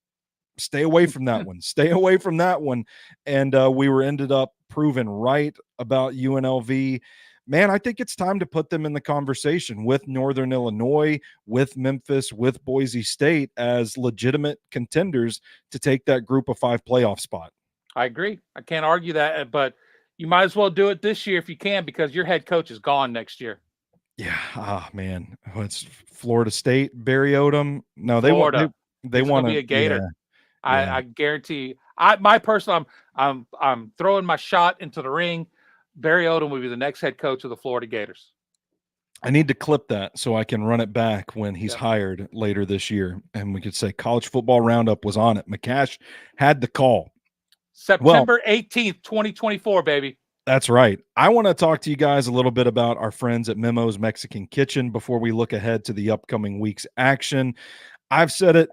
Stay away from that one. Stay away from that one. And we were ended up proven right about UNLV. Man, I think it's time to put them in the conversation with Northern Illinois, with Memphis, with Boise State as legitimate contenders to take that group of 5 playoff spot. I agree. I can't argue that, but you might as well do it this year if you can, because your head coach is gone next year. Yeah. Man. It's Florida State, Barry Odom. No, they want to be a Gator. Yeah. I guarantee. I'm throwing my shot into the ring. Barry Odom will be the next head coach of the Florida Gators. I need to clip that so I can run it back when he's hired later this year, and we could say College Football Roundup was on it. McCash had the call. September 18th, 2024, baby. That's right. I want to talk to you guys a little bit about our friends at Memo's Mexican Kitchen before we look ahead to the upcoming week's action. I've said it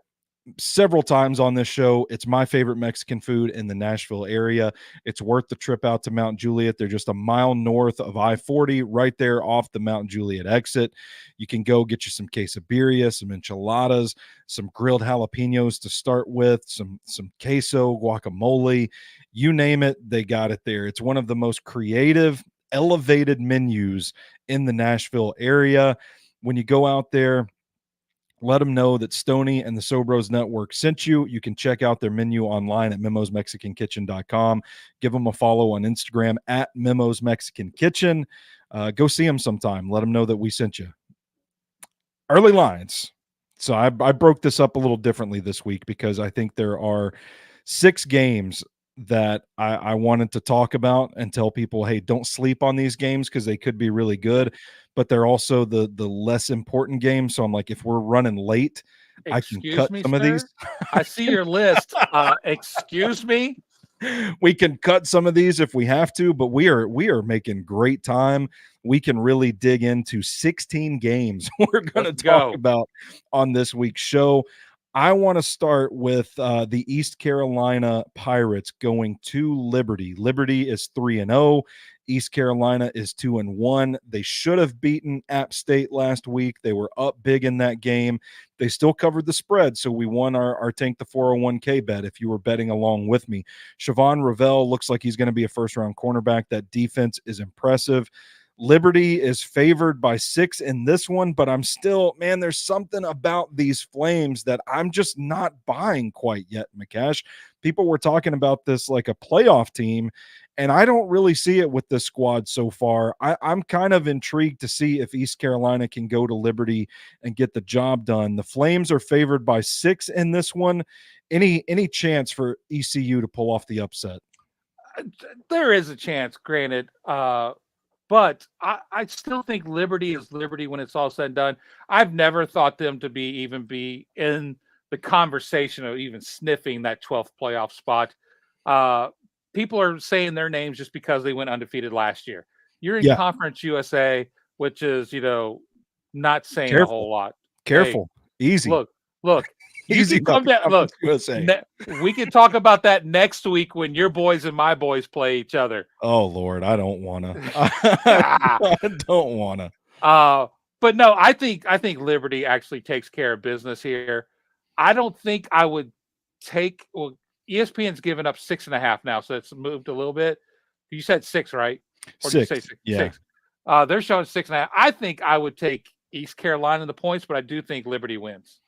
several times on this show. It's my favorite Mexican food in the Nashville area. It's worth the trip out to Mount Juliet. They're just a mile north of I-40, right there off the Mount Juliet exit. You can go get you some quesadilla, some enchiladas, some grilled jalapenos to start with, some queso, guacamole, you name it, they got it there. It's one of the most creative, elevated menus in the Nashville area. When you go out there, let them know that Stoney and the Sobros Network sent you. You can check out their menu online at memosmexicankitchen.com. Give them a follow on Instagram at Memos Mexican Kitchen. Go see them sometime. Let them know that we sent you. Early lines. So I broke this up a little differently this week because I think there are 6 games that I wanted to talk about and tell people, hey, don't sleep on these games because they could be really good, but they're also the less important games. So I'm like, if we're running late, I can cut some of these. I see your list. Excuse me. We can cut some of these if we have to, but we are making great time. We can really dig into 16 games we're going to talk about on this week's show. I want to start with the East Carolina Pirates going to Liberty. Liberty is 3-0. East Carolina is 2-1. They should have beaten App State last week. They were up big in that game. They still covered the spread, so we won our Tank the 401k bet if you were betting along with me. Siobhan Ravel looks like he's going to be a first-round cornerback. That defense is impressive. Liberty is favored by 6 in this one, but I'm still, man, there's something about these Flames that I'm just not buying quite yet, McCash. People were talking about this like a playoff team, and I don't really see it with this squad so far. I'm kind of intrigued to see if East Carolina can go to Liberty and get the job done. The Flames are favored by 6 in this one. Any chance for ECU to pull off the upset? There is a chance, granted. But I still think Liberty is Liberty when it's all said and done. I've never thought them to be in the conversation of even sniffing that 12th playoff spot. People are saying their names just because they went undefeated last year. You're in Conference USA, which is, not saying a whole lot. Careful. Hey, easy. Look. Easy. Look, we can talk about that next week when your boys and my boys play each other. Oh Lord, I don't want to. I don't want to. But no, I think Liberty actually takes care of business here. I don't think I would take. Well, ESPN's given up 6.5 now, so it's moved a little bit. You said 6, right? Or 6. Did you say 6? Yeah. 6. They're showing 6.5. I think I would take East Carolina in the points, but I do think Liberty wins.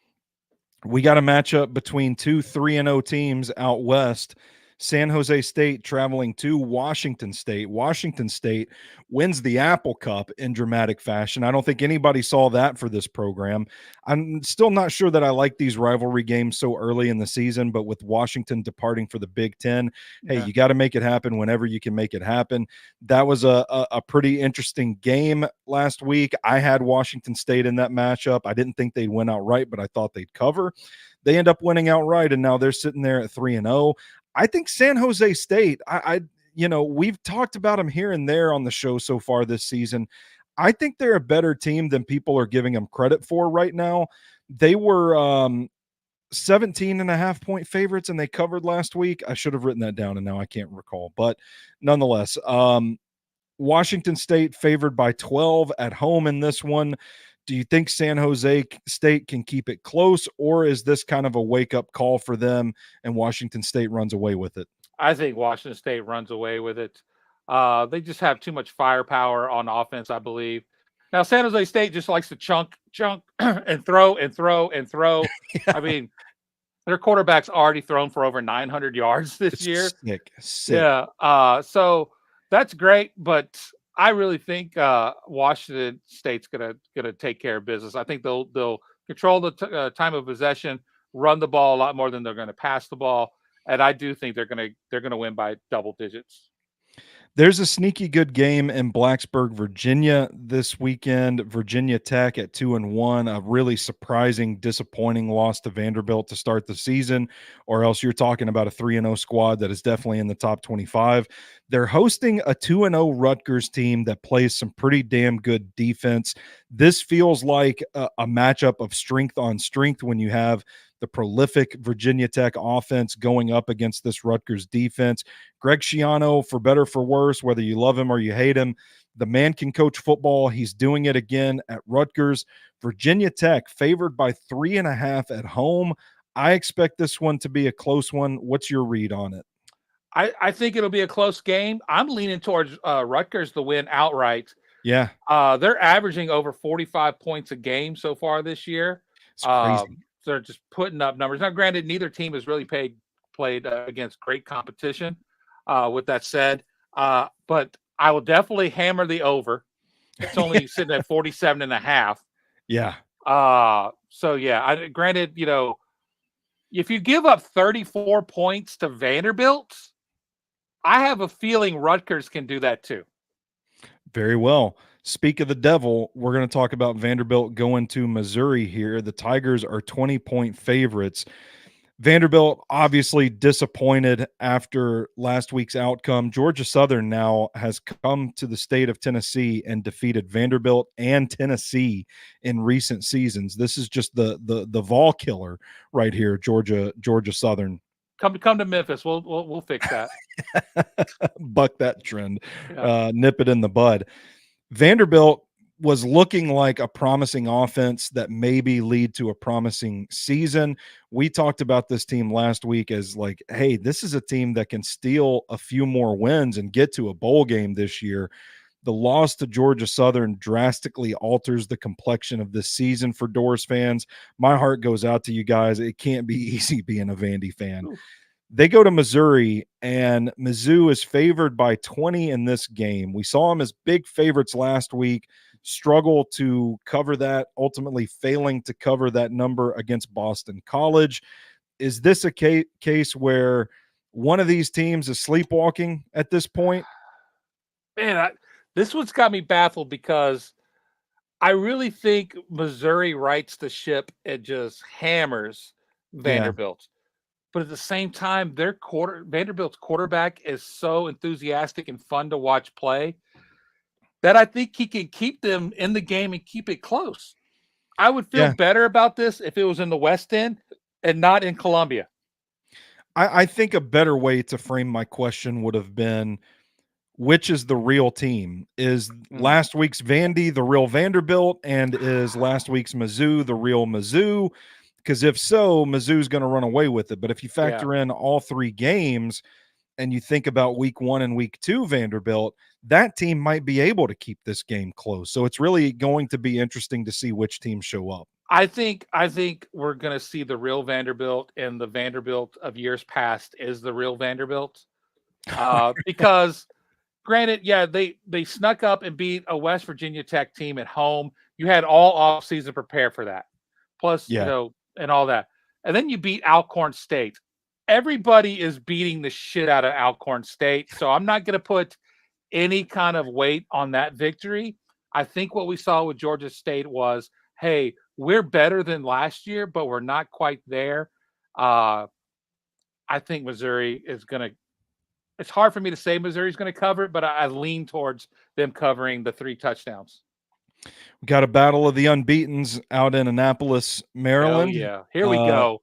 We got a matchup between 2 3-0 teams out west. San Jose State traveling to Washington State. Washington State wins the Apple Cup in dramatic fashion. I don't think anybody saw that for this program. I'm still not sure that I like these rivalry games so early in the season, but with Washington departing for the Big Ten, hey, you got to make it happen whenever you can make it happen. That was a pretty interesting game last week. I had Washington State in that matchup. I didn't think they'd win outright, but I thought they'd cover. They end up winning outright, and now they're sitting there at 3-0. I think San Jose State, we've talked about them here and there on the show so far this season. I think they're a better team than people are giving them credit for right now. They were 17.5-point favorites, and they covered last week. I should have written that down, and now I can't recall. But nonetheless, Washington State favored by 12 at home in this one. Do you think San Jose State can keep it close, or is this kind of a wake-up call for them and Washington State runs away with it? I think Washington State runs away with it. They just have too much firepower on offense, I believe. Now, San Jose State just likes to chunk, and throw. Yeah. I mean, their quarterback's already thrown for over 900 yards this year. Sick. Yeah. So that's great, but I really think Washington State's gonna take care of business. I think they'll control the time of possession, run the ball a lot more than they're going to pass the ball, and I do think they're gonna win by double digits. There's a sneaky good game in Blacksburg, Virginia this weekend. Virginia Tech at 2-1, a really surprising, disappointing loss to Vanderbilt to start the season, or else you're talking about a 3-0 squad that is definitely in the top 25. They're hosting a 2-0 Rutgers team that plays some pretty damn good defense. This feels like a matchup of strength on strength when you have the prolific Virginia Tech offense going up against this Rutgers defense. Greg Schiano, for better for worse, whether you love him or you hate him, the man can coach football. He's doing it again at Rutgers. Virginia Tech favored by 3.5 at home. I expect this one to be a close one. What's your read on it? I think it'll be a close game. I'm leaning towards Rutgers to win outright. Yeah. They're averaging over 45 points a game so far this year. It's crazy. They're just putting up numbers. Now, granted, neither team has really played against great competition. With that said, but I will definitely hammer the over. It's only sitting at 47.5. Yeah. So yeah, granted, if you give up 34 points to Vanderbilt, I have a feeling Rutgers can do that too. Very well. Speak of the devil, we're going to talk about Vanderbilt going to Missouri here. The Tigers are 20-point favorites. Vanderbilt obviously disappointed after last week's outcome. Georgia Southern now has come to the state of Tennessee and defeated Vanderbilt and Tennessee in recent seasons. This is just the vol killer right here, Georgia Southern. Come to Memphis. We'll fix that. Buck that trend. Yeah. Nip it in the bud. Vanderbilt was looking like a promising offense that maybe lead to a promising season. We talked about this team last week as like, hey, this is a team that can steal a few more wins and get to a bowl game this year. The loss to Georgia Southern drastically alters the complexion of this season for Doors fans. My heart goes out to you guys. It can't be easy being a Vandy fan. Ooh. They go to Missouri, and Mizzou is favored by 20 in this game. We saw them as big favorites last week, struggle to cover that, ultimately failing to cover that number against Boston College. Is this a case where one of these teams is sleepwalking at this point? Man, this one's got me baffled because I really think Missouri rights the ship and just hammers Vanderbilt. Yeah. But at the same time, Vanderbilt's quarterback is so enthusiastic and fun to watch play that I think he can keep them in the game and keep it close. I would feel better about this if it was in the West End and not in Columbia. I think a better way to frame my question would have been, which is the real team? Is last week's Vandy the real Vanderbilt, and is last week's Mizzou the real Mizzou? Because if so, Mizzou's going to run away with it. But if you factor in all three games and you think about week 1 and week 2 Vanderbilt, that team might be able to keep this game close. So it's really going to be interesting to see which teams show up. I think we're going to see the real Vanderbilt, and the Vanderbilt of years past is the real Vanderbilt. Because granted, they snuck up and beat a West Virginia Tech team at home. You had all offseason prepare for that. Plus, and all that. And then you beat Alcorn State. Everybody is beating the shit out of Alcorn State. So I'm not going to put any kind of weight on that victory. I think what we saw with Georgia State was, hey, we're better than last year, but we're not quite there. I think Missouri is going to. It's hard for me to say Missouri's going to cover it, but I lean towards them covering the 3 touchdowns. We got a battle of the unbeatens out in Annapolis, Maryland. Hell yeah. Here we go.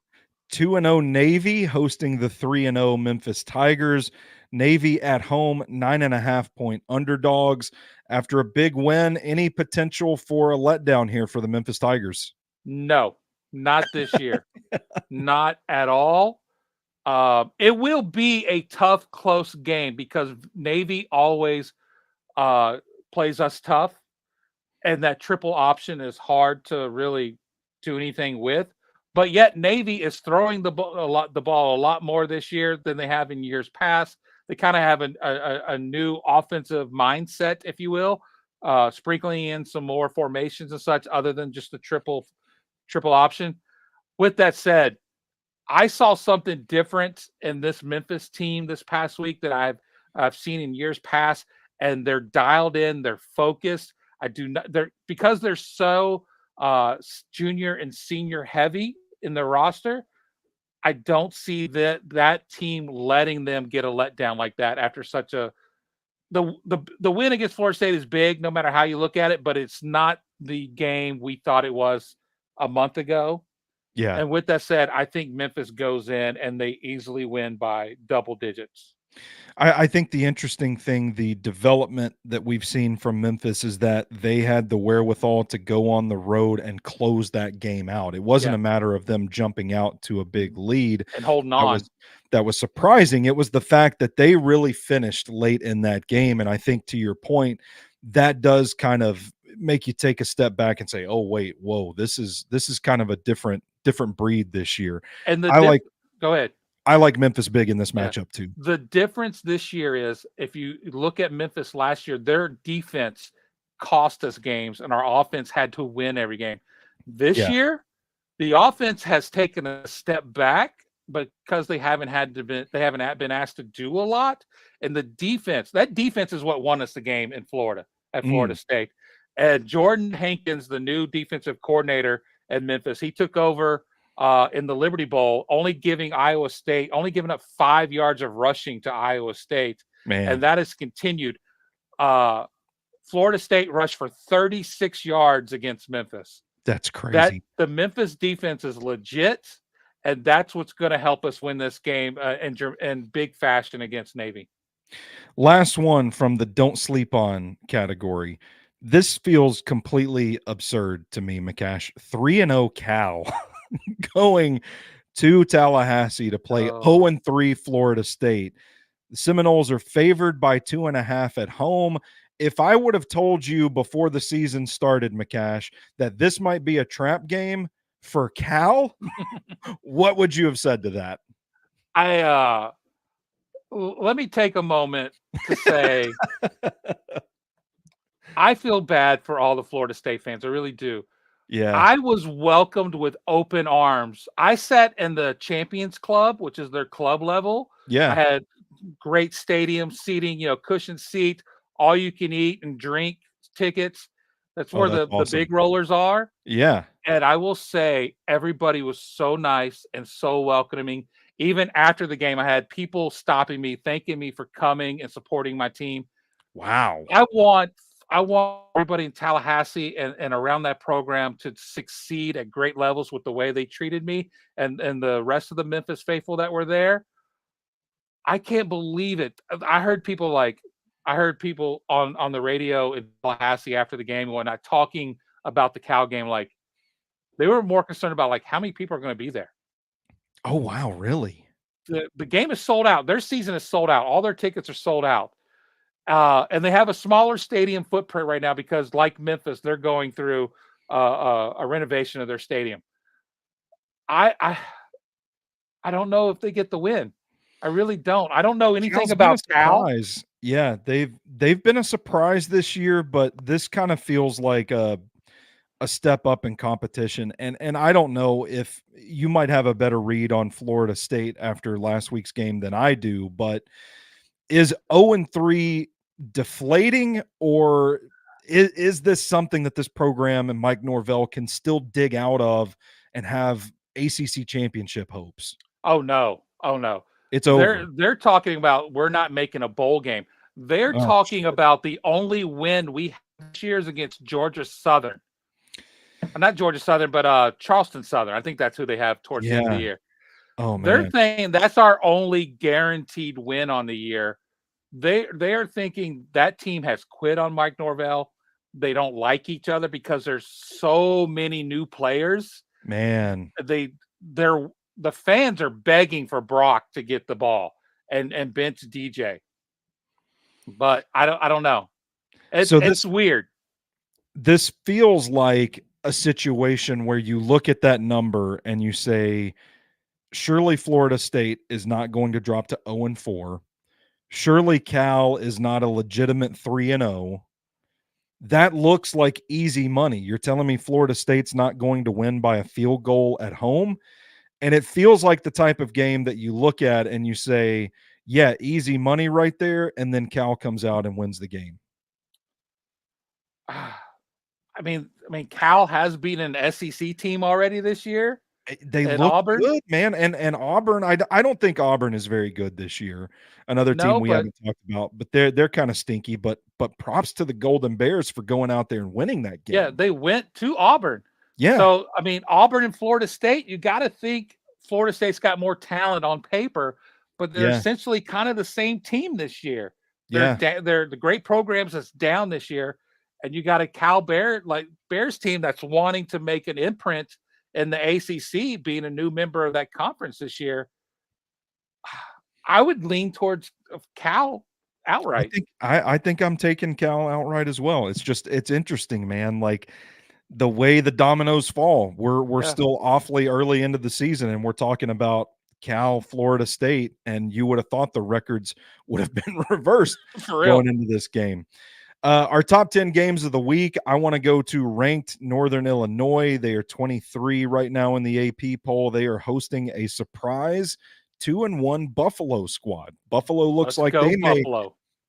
2-0 Navy hosting the 3-0 Memphis Tigers. Navy at home, 9.5-point underdogs. After a big win, any potential for a letdown here for the Memphis Tigers? No, not this year. Not at all. It will be a tough, close game because Navy always plays us tough, and that triple option is hard to really do anything with. But yet Navy is throwing the ball a lot more this year than they have in years past. They kind of have a new offensive mindset, if you will, sprinkling in some more formations and such other than just the triple option. With that said, I saw something different in this Memphis team this past week that I've seen in years past, and they're dialed in, they're focused. Because they're so junior and senior heavy in the roster. I don't see that team letting them get a letdown like that after such a the win against Florida State is big, no matter how you look at it, but it's not the game we thought it was a month ago. Yeah. And with that said, I think Memphis goes in and they easily win by double digits. I think the interesting thing, the development that we've seen from Memphis is that they had the wherewithal to go on the road and close that game out. It wasn't a matter of them jumping out to a big lead and holding on. That was surprising. It was the fact that they really finished late in that game. And I think, to your point, that does kind of make you take a step back and say, oh, wait, whoa, this is kind of a different breed this year. And go ahead. I like Memphis big in this matchup too. The difference this year is, if you look at Memphis last year, their defense cost us games and our offense had to win every game. This year, the offense has taken a step back because they haven't been asked to do a lot. And that defense is what won us the game in Florida at Florida State. And Jordan Hankins, the new defensive coordinator at Memphis, he took over in the Liberty Bowl, only giving up 5 yards of rushing to Iowa State. Man. And that has continued. Florida State rushed for 36 yards against Memphis. That's crazy. The Memphis defense is legit, and that's what's going to help us win this game in big fashion against Navy. Last one from the don't sleep on category. This feels completely absurd to me, McCash. 3-0 Cal. Going to Tallahassee to play 0-3 Florida State. The Seminoles are favored by 2.5 at home. If I would have told you before the season started, McCash, that this might be a trap game for Cal, what would you have said to that? Let me take a moment to say I feel bad for all the Florida State fans. I really do. Yeah. I was welcomed with open arms. I sat in the Champions Club, which is their club level. Yeah. I had great stadium seating, cushion seat, all you can eat and drink tickets. That's where the big rollers are. Yeah. And I will say everybody was so nice and so welcoming. Even after the game, I had people stopping me, thanking me for coming and supporting my team. Wow. I want everybody in Tallahassee and around that program to succeed at great levels with the way they treated me and the rest of the Memphis faithful that were there. I can't believe it. I heard people on the radio in Tallahassee after the game and whatnot talking about the Cal game. Like, they were more concerned about like how many people are going to be there. Oh, wow. Really? The game is sold out. Their season is sold out. All their tickets are sold out. And they have a smaller stadium footprint right now because, like Memphis, they're going through a renovation of their stadium. I don't know if they get the win. I really don't. I don't know anything about Cal. Yeah, they've been a surprise this year, but this kind of feels like a step up in competition. And I don't know if you might have a better read on Florida State after last week's game than I do, but is 0-3 deflating, or is this something that this program and Mike Norvell can still dig out of and have ACC championship hopes? Oh no. It's over. They're talking about we're not making a bowl game. They're talking about the only win we have this year is against Georgia Southern. Not Georgia Southern, but Charleston Southern. I think that's who they have towards the end of the year. Oh man. They're saying that's our only guaranteed win on the year. They are thinking that team has quit on Mike Norvell. They don't like each other because there's so many new players. Man. The fans are begging for Brock to get the ball and bench DJ. But I don't know. It's weird. This feels like a situation where you look at that number and you say, surely Florida State is not going to drop to 0-4. Surely Cal is not a legitimate 3-0. That looks like easy money. You're telling me Florida State's not going to win by a field goal at home? And it feels like the type of game that you look at and you say, yeah, easy money right there. And then Cal comes out and wins the game. I mean, Cal has beaten an SEC team already this year. They look Auburn. Good, man. And Auburn, I don't think Auburn is very good this year. Another team we haven't talked about, but they're kind of stinky. But props to the Golden Bears for going out there and winning that game. Yeah, they went to Auburn. Yeah. So, I mean, Auburn and Florida State, you got to think Florida State's got more talent on paper, but they're essentially kind of the same team this year. They're the great programs that's down this year. And you got a Bears team that's wanting to make an imprint in the ACC, being a new member of that conference this year. I would lean towards Cal outright. I think I'm taking Cal outright as well. It's interesting, man. Like the way the dominoes fall. We're still awfully early into the season, and we're talking about Cal, Florida State, and you would have thought the records would have been reversed going into this game. Our top 10 games of the week, I want to go to ranked Northern Illinois. They are 23 right now in the AP poll. They are hosting a surprise 2-1 Buffalo squad. Buffalo looks like they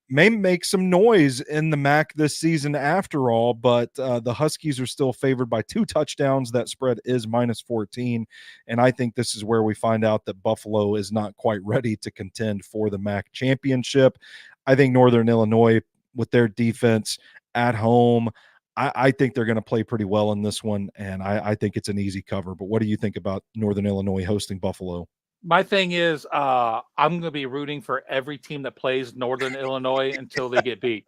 may make some noise in the MAC this season after all, but the Huskies are still favored by 2 touchdowns. That spread is -14, and I think this is where we find out that Buffalo is not quite ready to contend for the MAC championship. I think Northern Illinois, with their defense at home, I think they're going to play pretty well in this one, and I think it's an easy cover. But what do you think about Northern Illinois hosting Buffalo? My thing is I'm going to be rooting for every team that plays Northern Illinois until they get beat.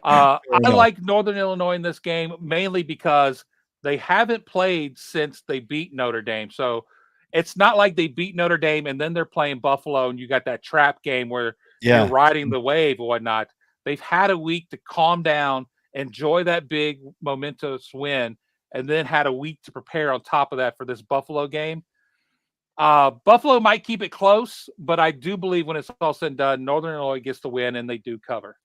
I like Northern Illinois in this game mainly because they haven't played since they beat Notre Dame. So it's not like they beat Notre Dame and then they're playing Buffalo and you got that trap game where you're riding the wave or whatnot. They've had a week to calm down, enjoy that big momentous win, and then had a week to prepare on top of that for this Buffalo game. Buffalo might keep it close, but I do believe when it's all said and done, Northern Illinois gets the win, and they do cover.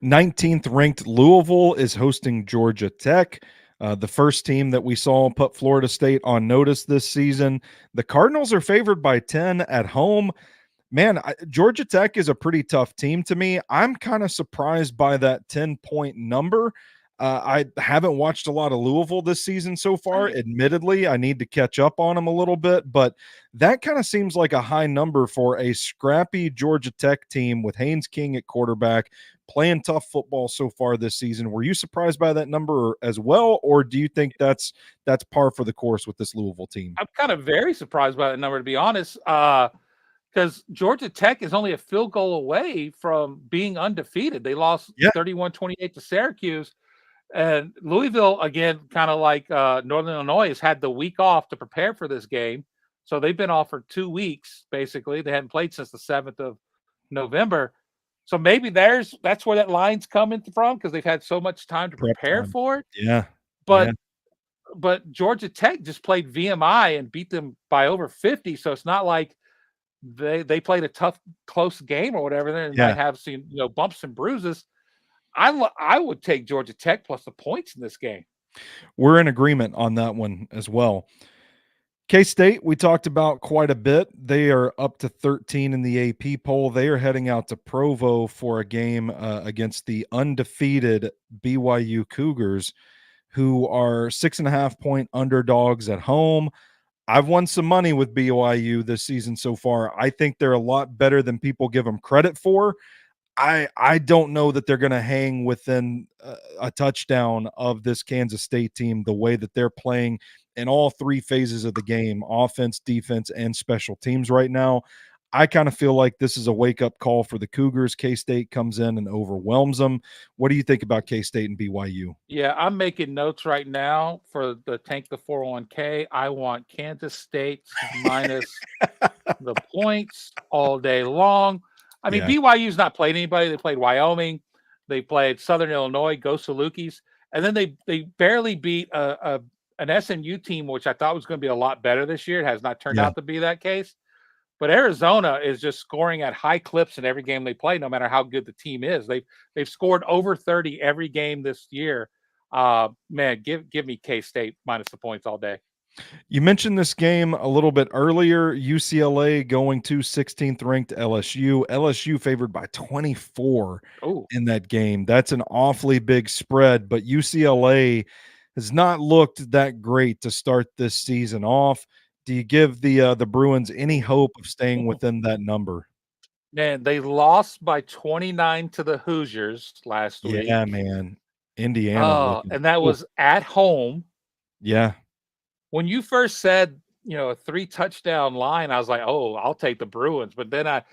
19th ranked Louisville is hosting Georgia Tech. The first team that we saw put Florida State on notice this season. The Cardinals are favored by 10 at home. Man, Georgia Tech is a pretty tough team to me. I'm kind of surprised by that 10-point number. I haven't watched a lot of Louisville this season so far. Admittedly, I need to catch up on them a little bit, but that kind of seems like a high number for a scrappy Georgia Tech team with Haynes King at quarterback, playing tough football so far this season. Were you surprised by that number as well, or do you think that's par for the course with this Louisville team? I'm kind of very surprised by that number, to be honest. Because Georgia Tech is only a field goal away from being undefeated. They lost 31-28 to Syracuse. And Louisville, again, kind of like Northern Illinois, has had the week off to prepare for this game. So they've been off for 2 weeks, basically. They hadn't played since the 7th of November. So maybe that's where that line's coming from, because they've had so much time to prepare for it. Yeah. But Georgia Tech just played VMI and beat them by over 50. So it's not like they played a tough, close game or whatever. They might have seen bumps and bruises. I would take Georgia Tech plus the points in this game. We're in agreement on that one as well. K-State, we talked about quite a bit. They are up to 13 in the AP poll. They are heading out to Provo for a game against the undefeated BYU Cougars, who are 6.5-point underdogs at home. I've won some money with BYU this season so far. I think they're a lot better than people give them credit for. I don't know that they're going to hang within a touchdown of this Kansas State team the way that they're playing in all three phases of the game, offense, defense, and special teams right now. I kind of feel like this is a wake-up call for the Cougars. K-State comes in and overwhelms them. What do you think about K-State and BYU? Yeah, I'm making notes right now for the Tank the 401k. I want Kansas State minus the points all day long. I mean, Yeah. BYU's not played anybody. They played Wyoming. They played Southern Illinois, Go Salukis. And then they barely beat an SMU team, which I thought was going to be a lot better this year. It has not turned out to be that case. But Arizona is just scoring at high clips in every game they play, no matter how good the team is. They've scored over 30 every game this year. Man, give me K-State minus the points all day. You mentioned this game a little bit earlier. UCLA going to 16th ranked LSU. LSU favored by 24 in that game. That's an awfully big spread, but UCLA has not looked that great to start this season off. Do you give the Bruins any hope of staying within that number? Man, they lost by 29 to the Hoosiers last week. Yeah, man. Indiana. And that was at home. Yeah. When you first said, a 3-touchdown line, I was like, oh, I'll take the Bruins. But then I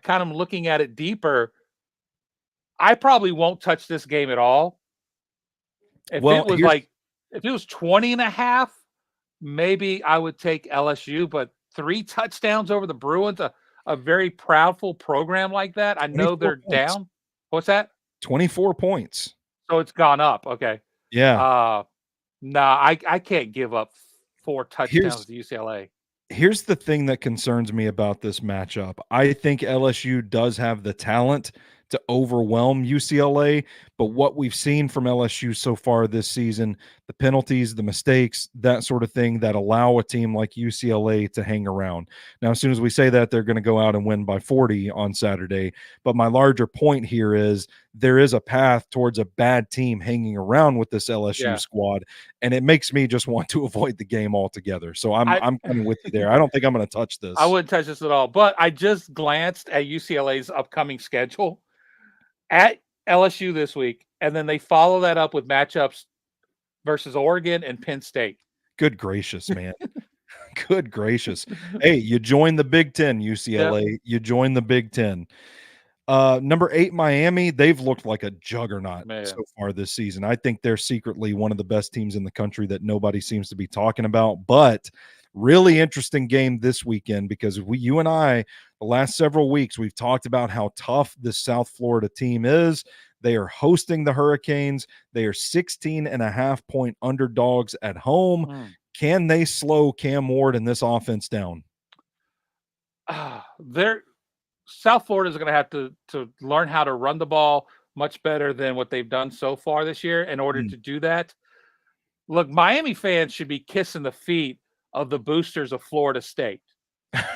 kind of looking at it deeper. I probably won't touch this game at all. If it was 20.5, maybe I would take LSU, but 3 touchdowns over the Bruins, a very proudful program like that. I know they're down. What's that? 24 points. So it's gone up. Okay. Yeah. I can't give up 4 touchdowns to UCLA. Here's the thing that concerns me about this matchup. I think LSU does have the talent to overwhelm UCLA, but what we've seen from LSU so far this season, the penalties, the mistakes, that sort of thing that allow a team like UCLA to hang around. Now, as soon as we say that, they're going to go out and win by 40 on Saturday. But my larger point here is there is a path towards a bad team hanging around with this LSU squad, and it makes me just want to avoid the game altogether. So I'm kind of with you there. I don't think I'm going to touch this. I wouldn't touch this at all, but I just glanced at UCLA's upcoming schedule at LSU this week, and then they follow that up with matchups versus Oregon and Penn State. Good gracious, man. Good gracious. Hey, you joined the Big Ten, UCLA. Yep. You joined the Big Ten. Number 8, Miami, they've looked like a juggernaut so far this season. I think they're secretly one of the best teams in the country that nobody seems to be talking about. But really interesting game this weekend because you and I, the last several weeks, we've talked about how tough this South Florida team is. They are hosting the Hurricanes. They are 16.5-point underdogs at home. Can they slow Cam Ward and this offense down? South Florida is going to have to learn how to run the ball much better than what they've done so far this year in order to do that. Look, Miami fans should be kissing the feet of the boosters of Florida State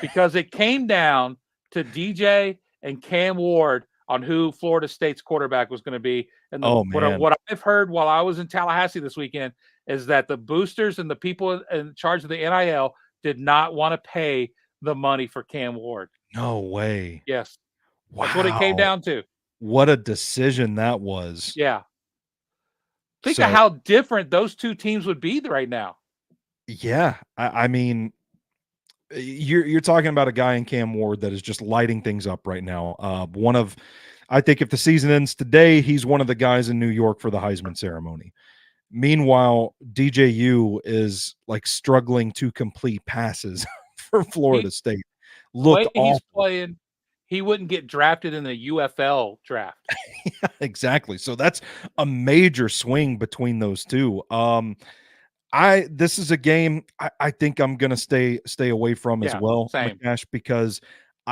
because it came down to DJ and Cam Ward on who Florida State's quarterback was going to be. And what I've heard while I was in Tallahassee this weekend is that the boosters and the people in charge of the NIL did not want to pay the money for Cam Ward. No way. Yes. Wow. That's what it came down to. What a decision that was. Yeah. Think of how different those two teams would be right now. Yeah. I mean, you're talking about a guy in Cam Ward that is just lighting things up right now. I think if the season ends today, he's one of the guys in New York for the Heisman ceremony. Meanwhile, DJU is like struggling to complete passes for Florida State. Look, he's playing. He wouldn't get drafted in the UFL draft. Yeah, exactly. So that's a major swing between those two. This is a game I think I'm gonna stay away from as well, McCash, because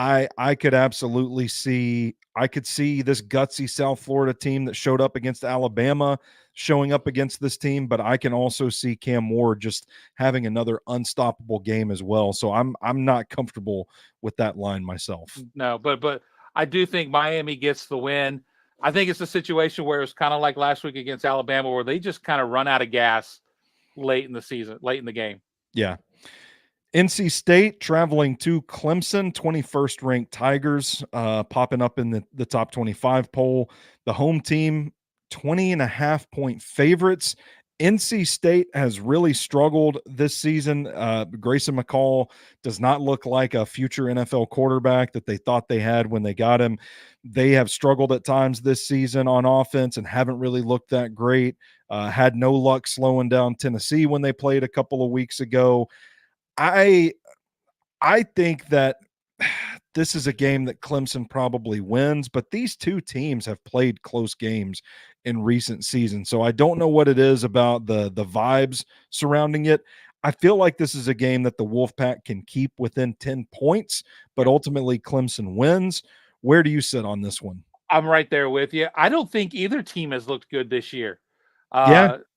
I could absolutely see this gutsy South Florida team that showed up against Alabama showing up against this team, but I can also see Cam Ward just having another unstoppable game as well. So I'm not comfortable with that line myself. No, but I do think Miami gets the win. I think it's a situation where it's kind of like last week against Alabama, where they just kind of run out of gas late in the season, late in the game. Yeah. NC State traveling to Clemson, 21st ranked Tigers, popping up in the top 25 poll. The home team, 20.5-point favorites. NC State has really struggled this season. Grayson McCall does not look like a future NFL quarterback that they thought they had when they got him. They have struggled at times this season on offense and haven't really looked that great. Had no luck slowing down Tennessee when they played a couple of weeks ago. I think that this is a game that Clemson probably wins, but these two teams have played close games in recent seasons. So I don't know what it is about the vibes surrounding it. I feel like this is a game that the Wolfpack can keep within 10 points, but ultimately Clemson wins. Where do you sit on this one? I'm right there with you. I don't think either team has looked good this year.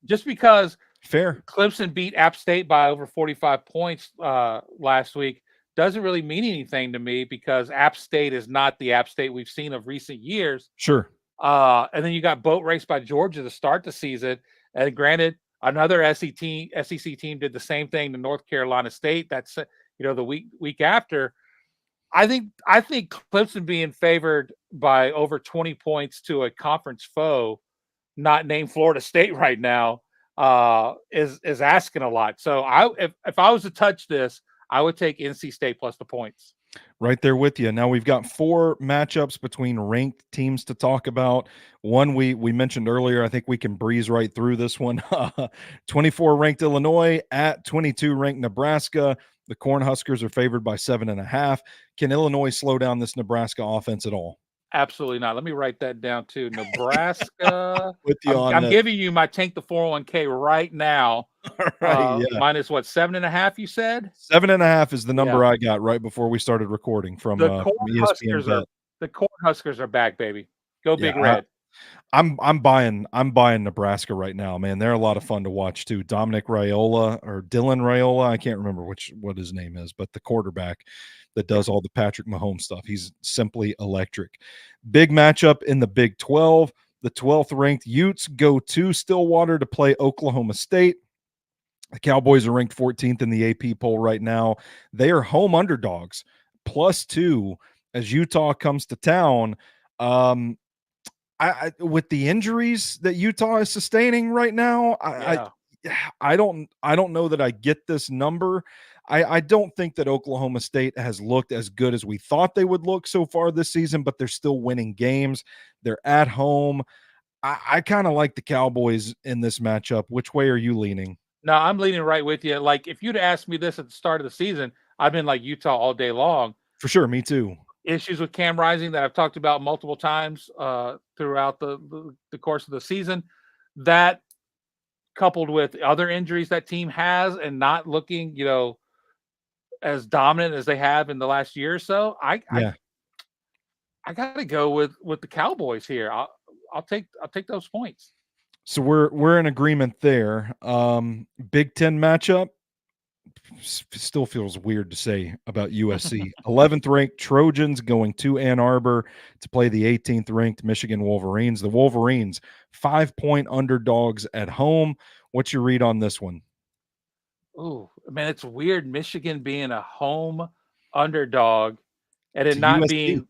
Just because fair. Clemson beat App State by over 45 points last week doesn't really mean anything to me, because App State is not the App State we've seen of recent years. Sure. And then you got boat race by Georgia to start the season. And granted, another SEC team did the same thing to North Carolina State. That's the week after. I think Clemson being favored by over 20 points to a conference foe, not named Florida State right now, is asking a lot. So if I was to touch this, I would take NC State plus the points. Right there with you. Now we've got 4 matchups between ranked teams to talk about. One we mentioned earlier. I think we can breeze right through this one. 24 ranked Illinois at 22 ranked Nebraska. The Cornhuskers are favored by 7.5. Can Illinois slow down this Nebraska offense at all? Absolutely not. Let me write that down too. Nebraska. With you I'm giving you my Tank the 401k right now. All right, yeah. Minus what, 7.5? You said 7.5 is the number I got right before we started recording from ESPN. The Cornhuskers are back, baby. Go Big Red. I'm buying Nebraska right now, man. They're a lot of fun to watch too. Dominic Raiola or Dylan Raiola, I can't remember what his name is, but the quarterback that does all the Patrick Mahomes stuff. He's simply electric. Big matchup in the Big 12. The 12th ranked Utes go to Stillwater to play Oklahoma State. The Cowboys are ranked 14th in the AP poll right now. They are home underdogs, +2 as Utah comes to town. With the injuries that Utah is sustaining right now, I don't know that I get this number. I don't think that Oklahoma State has looked as good as we thought they would look so far this season, but they're still winning games. They're at home. I kind of like the Cowboys in this matchup. Which way are you leaning? No, I'm leaning right with you. Like, if you'd asked me this at the start of the season, I've been like Utah all day long. For sure, me too. Issues with Cam Rising that I've talked about multiple times throughout the course of the season. That, coupled with other injuries that team has and not looking, as dominant as they have in the last year or so, I got to go with the Cowboys here. I'll take those points. So we're in agreement there. Big Ten matchup still feels weird to say about USC. 11th ranked Trojans going to Ann Arbor to play the 18th ranked Michigan Wolverines. The Wolverines 5-point underdogs at home. What's your read on this one? Oh, man, it's weird Michigan being a home underdog and it not USC.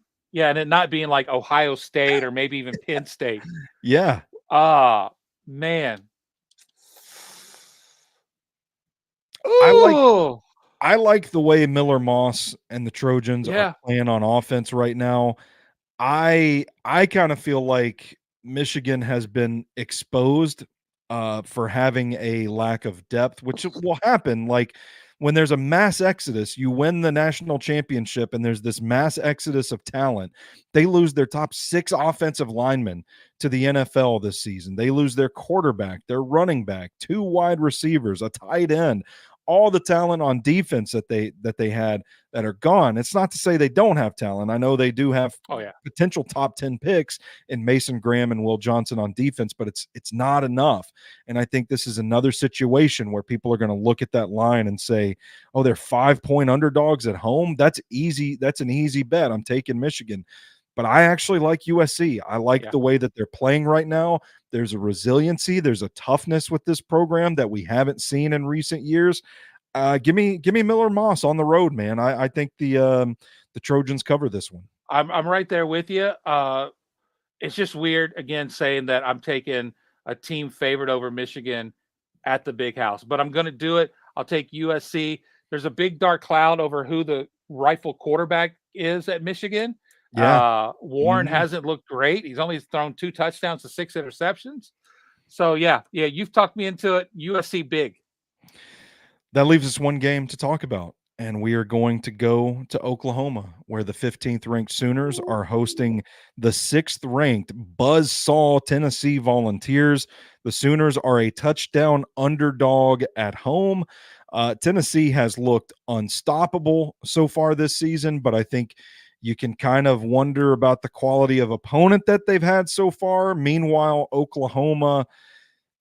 being like Ohio State or maybe even Penn State. Yeah. Man. I like the way Miller Moss and the Trojans are playing on offense right now. I kind of feel like Michigan has been exposed for having a lack of depth, which will happen. Like, when there's a mass exodus, you win the national championship and there's this mass exodus of talent. They lose their top 6 offensive linemen to the NFL this season. They lose their quarterback, their running back, 2 wide receivers, a tight end. all the talent on defense that they had that are gone. It's not to say they don't have talent. I know they do have potential top 10 picks in Mason Graham and Will Johnson on defense, but it's not enough. And I think this is another situation where people are going to look at that line and say, oh, they're 5-point underdogs at home. That's easy. That's an easy bet. I'm taking Michigan. But I actually like USC. I like the way that they're playing right now. There's a resiliency. There's a toughness with this program that we haven't seen in recent years. Give me Miller Moss on the road, man. I think the Trojans cover this one. I'm right there with you. It's just weird, again, saying that I'm taking a team favorite over Michigan at the Big House, but I'm going to do it. I'll take USC. There's a big dark cloud over who the rightful quarterback is at Michigan. Warren hasn't looked great. He's only thrown 2 touchdowns to 6 interceptions. So you've talked me into it. USC big. That leaves us one game to talk about, and we are going to go to Oklahoma, where the 15th ranked Sooners are hosting the 6th ranked buzzsaw Tennessee Volunteers. The Sooners are a touchdown underdog at home. Tennessee has looked unstoppable so far this season, but I think you can kind of wonder about the quality of opponent that they've had so far. Meanwhile, Oklahoma,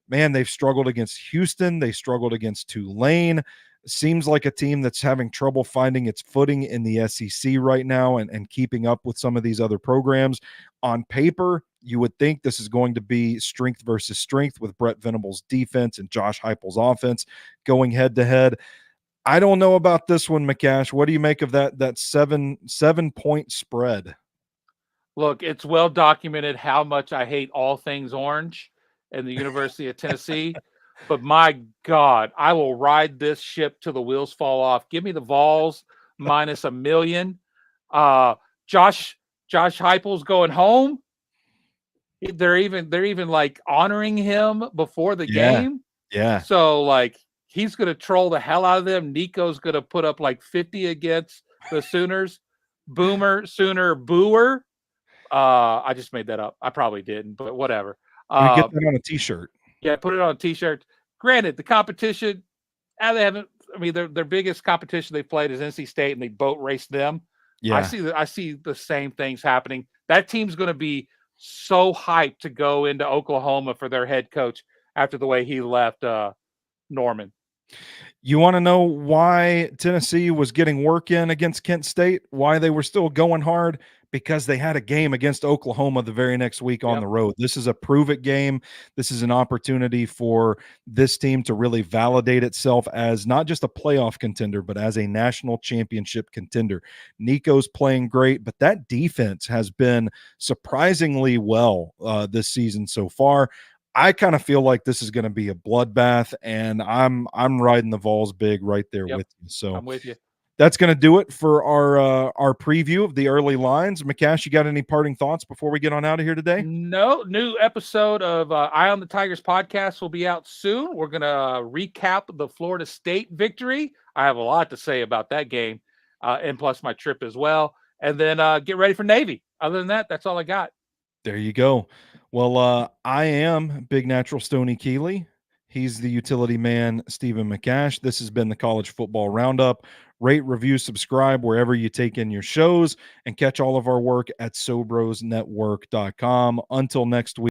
man, they've struggled against Houston. They struggled against Tulane. Seems like a team that's having trouble finding its footing in the SEC right now and keeping up with some of these other programs. On paper, you would think this is going to be strength versus strength with Brett Venables' defense and Josh Heupel's offense going head-to-head. I don't know about this one, McCash. What do you make of that 7-point spread? Look, it's well documented how much I hate all things orange and the University of Tennessee. But my God, I will ride this ship till the wheels fall off. Give me the Vols minus $1 million. Josh Heupel's going home. They're even like honoring him before the game. Yeah. So like he's gonna troll the hell out of them. Nico's gonna put up like 50 against the Sooners. Sooner booer. I just made that up. I probably didn't, but whatever. We get that on a t-shirt. Yeah, put it on a t-shirt. Granted, the competition, they haven't. I mean, their biggest competition they played is NC State, and they boat raced them. Yeah, I see the same things happening. That team's going to be so hyped to go into Oklahoma for their head coach after the way he left Norman. You want to know why Tennessee was getting work in against Kent State? Why they were still going hard? Because they had a game against Oklahoma the very next week on the road. This is a prove-it game. This is an opportunity for this team to really validate itself as not just a playoff contender, but as a national championship contender. Nico's playing great, but that defense has been surprisingly well this season so far. I kind of feel like this is going to be a bloodbath, and I'm riding the Vols big right there with you. So I'm with you. That's going to do it for our preview of the early lines. McCash, you got any parting thoughts before we get on out of here today? No. New episode of Eye on the Tigers podcast will be out soon. We're going to recap the Florida State victory. I have a lot to say about that game, and plus my trip as well. And then get ready for Navy. Other than that, that's all I got. There you go. Well, I am Big Natural Stoney Keeley. He's the utility man, Stephen McCash. This has been the College Football Roundup. Rate, review, subscribe wherever you take in your shows, and catch all of our work at SoBrosNetwork.com. Until next week.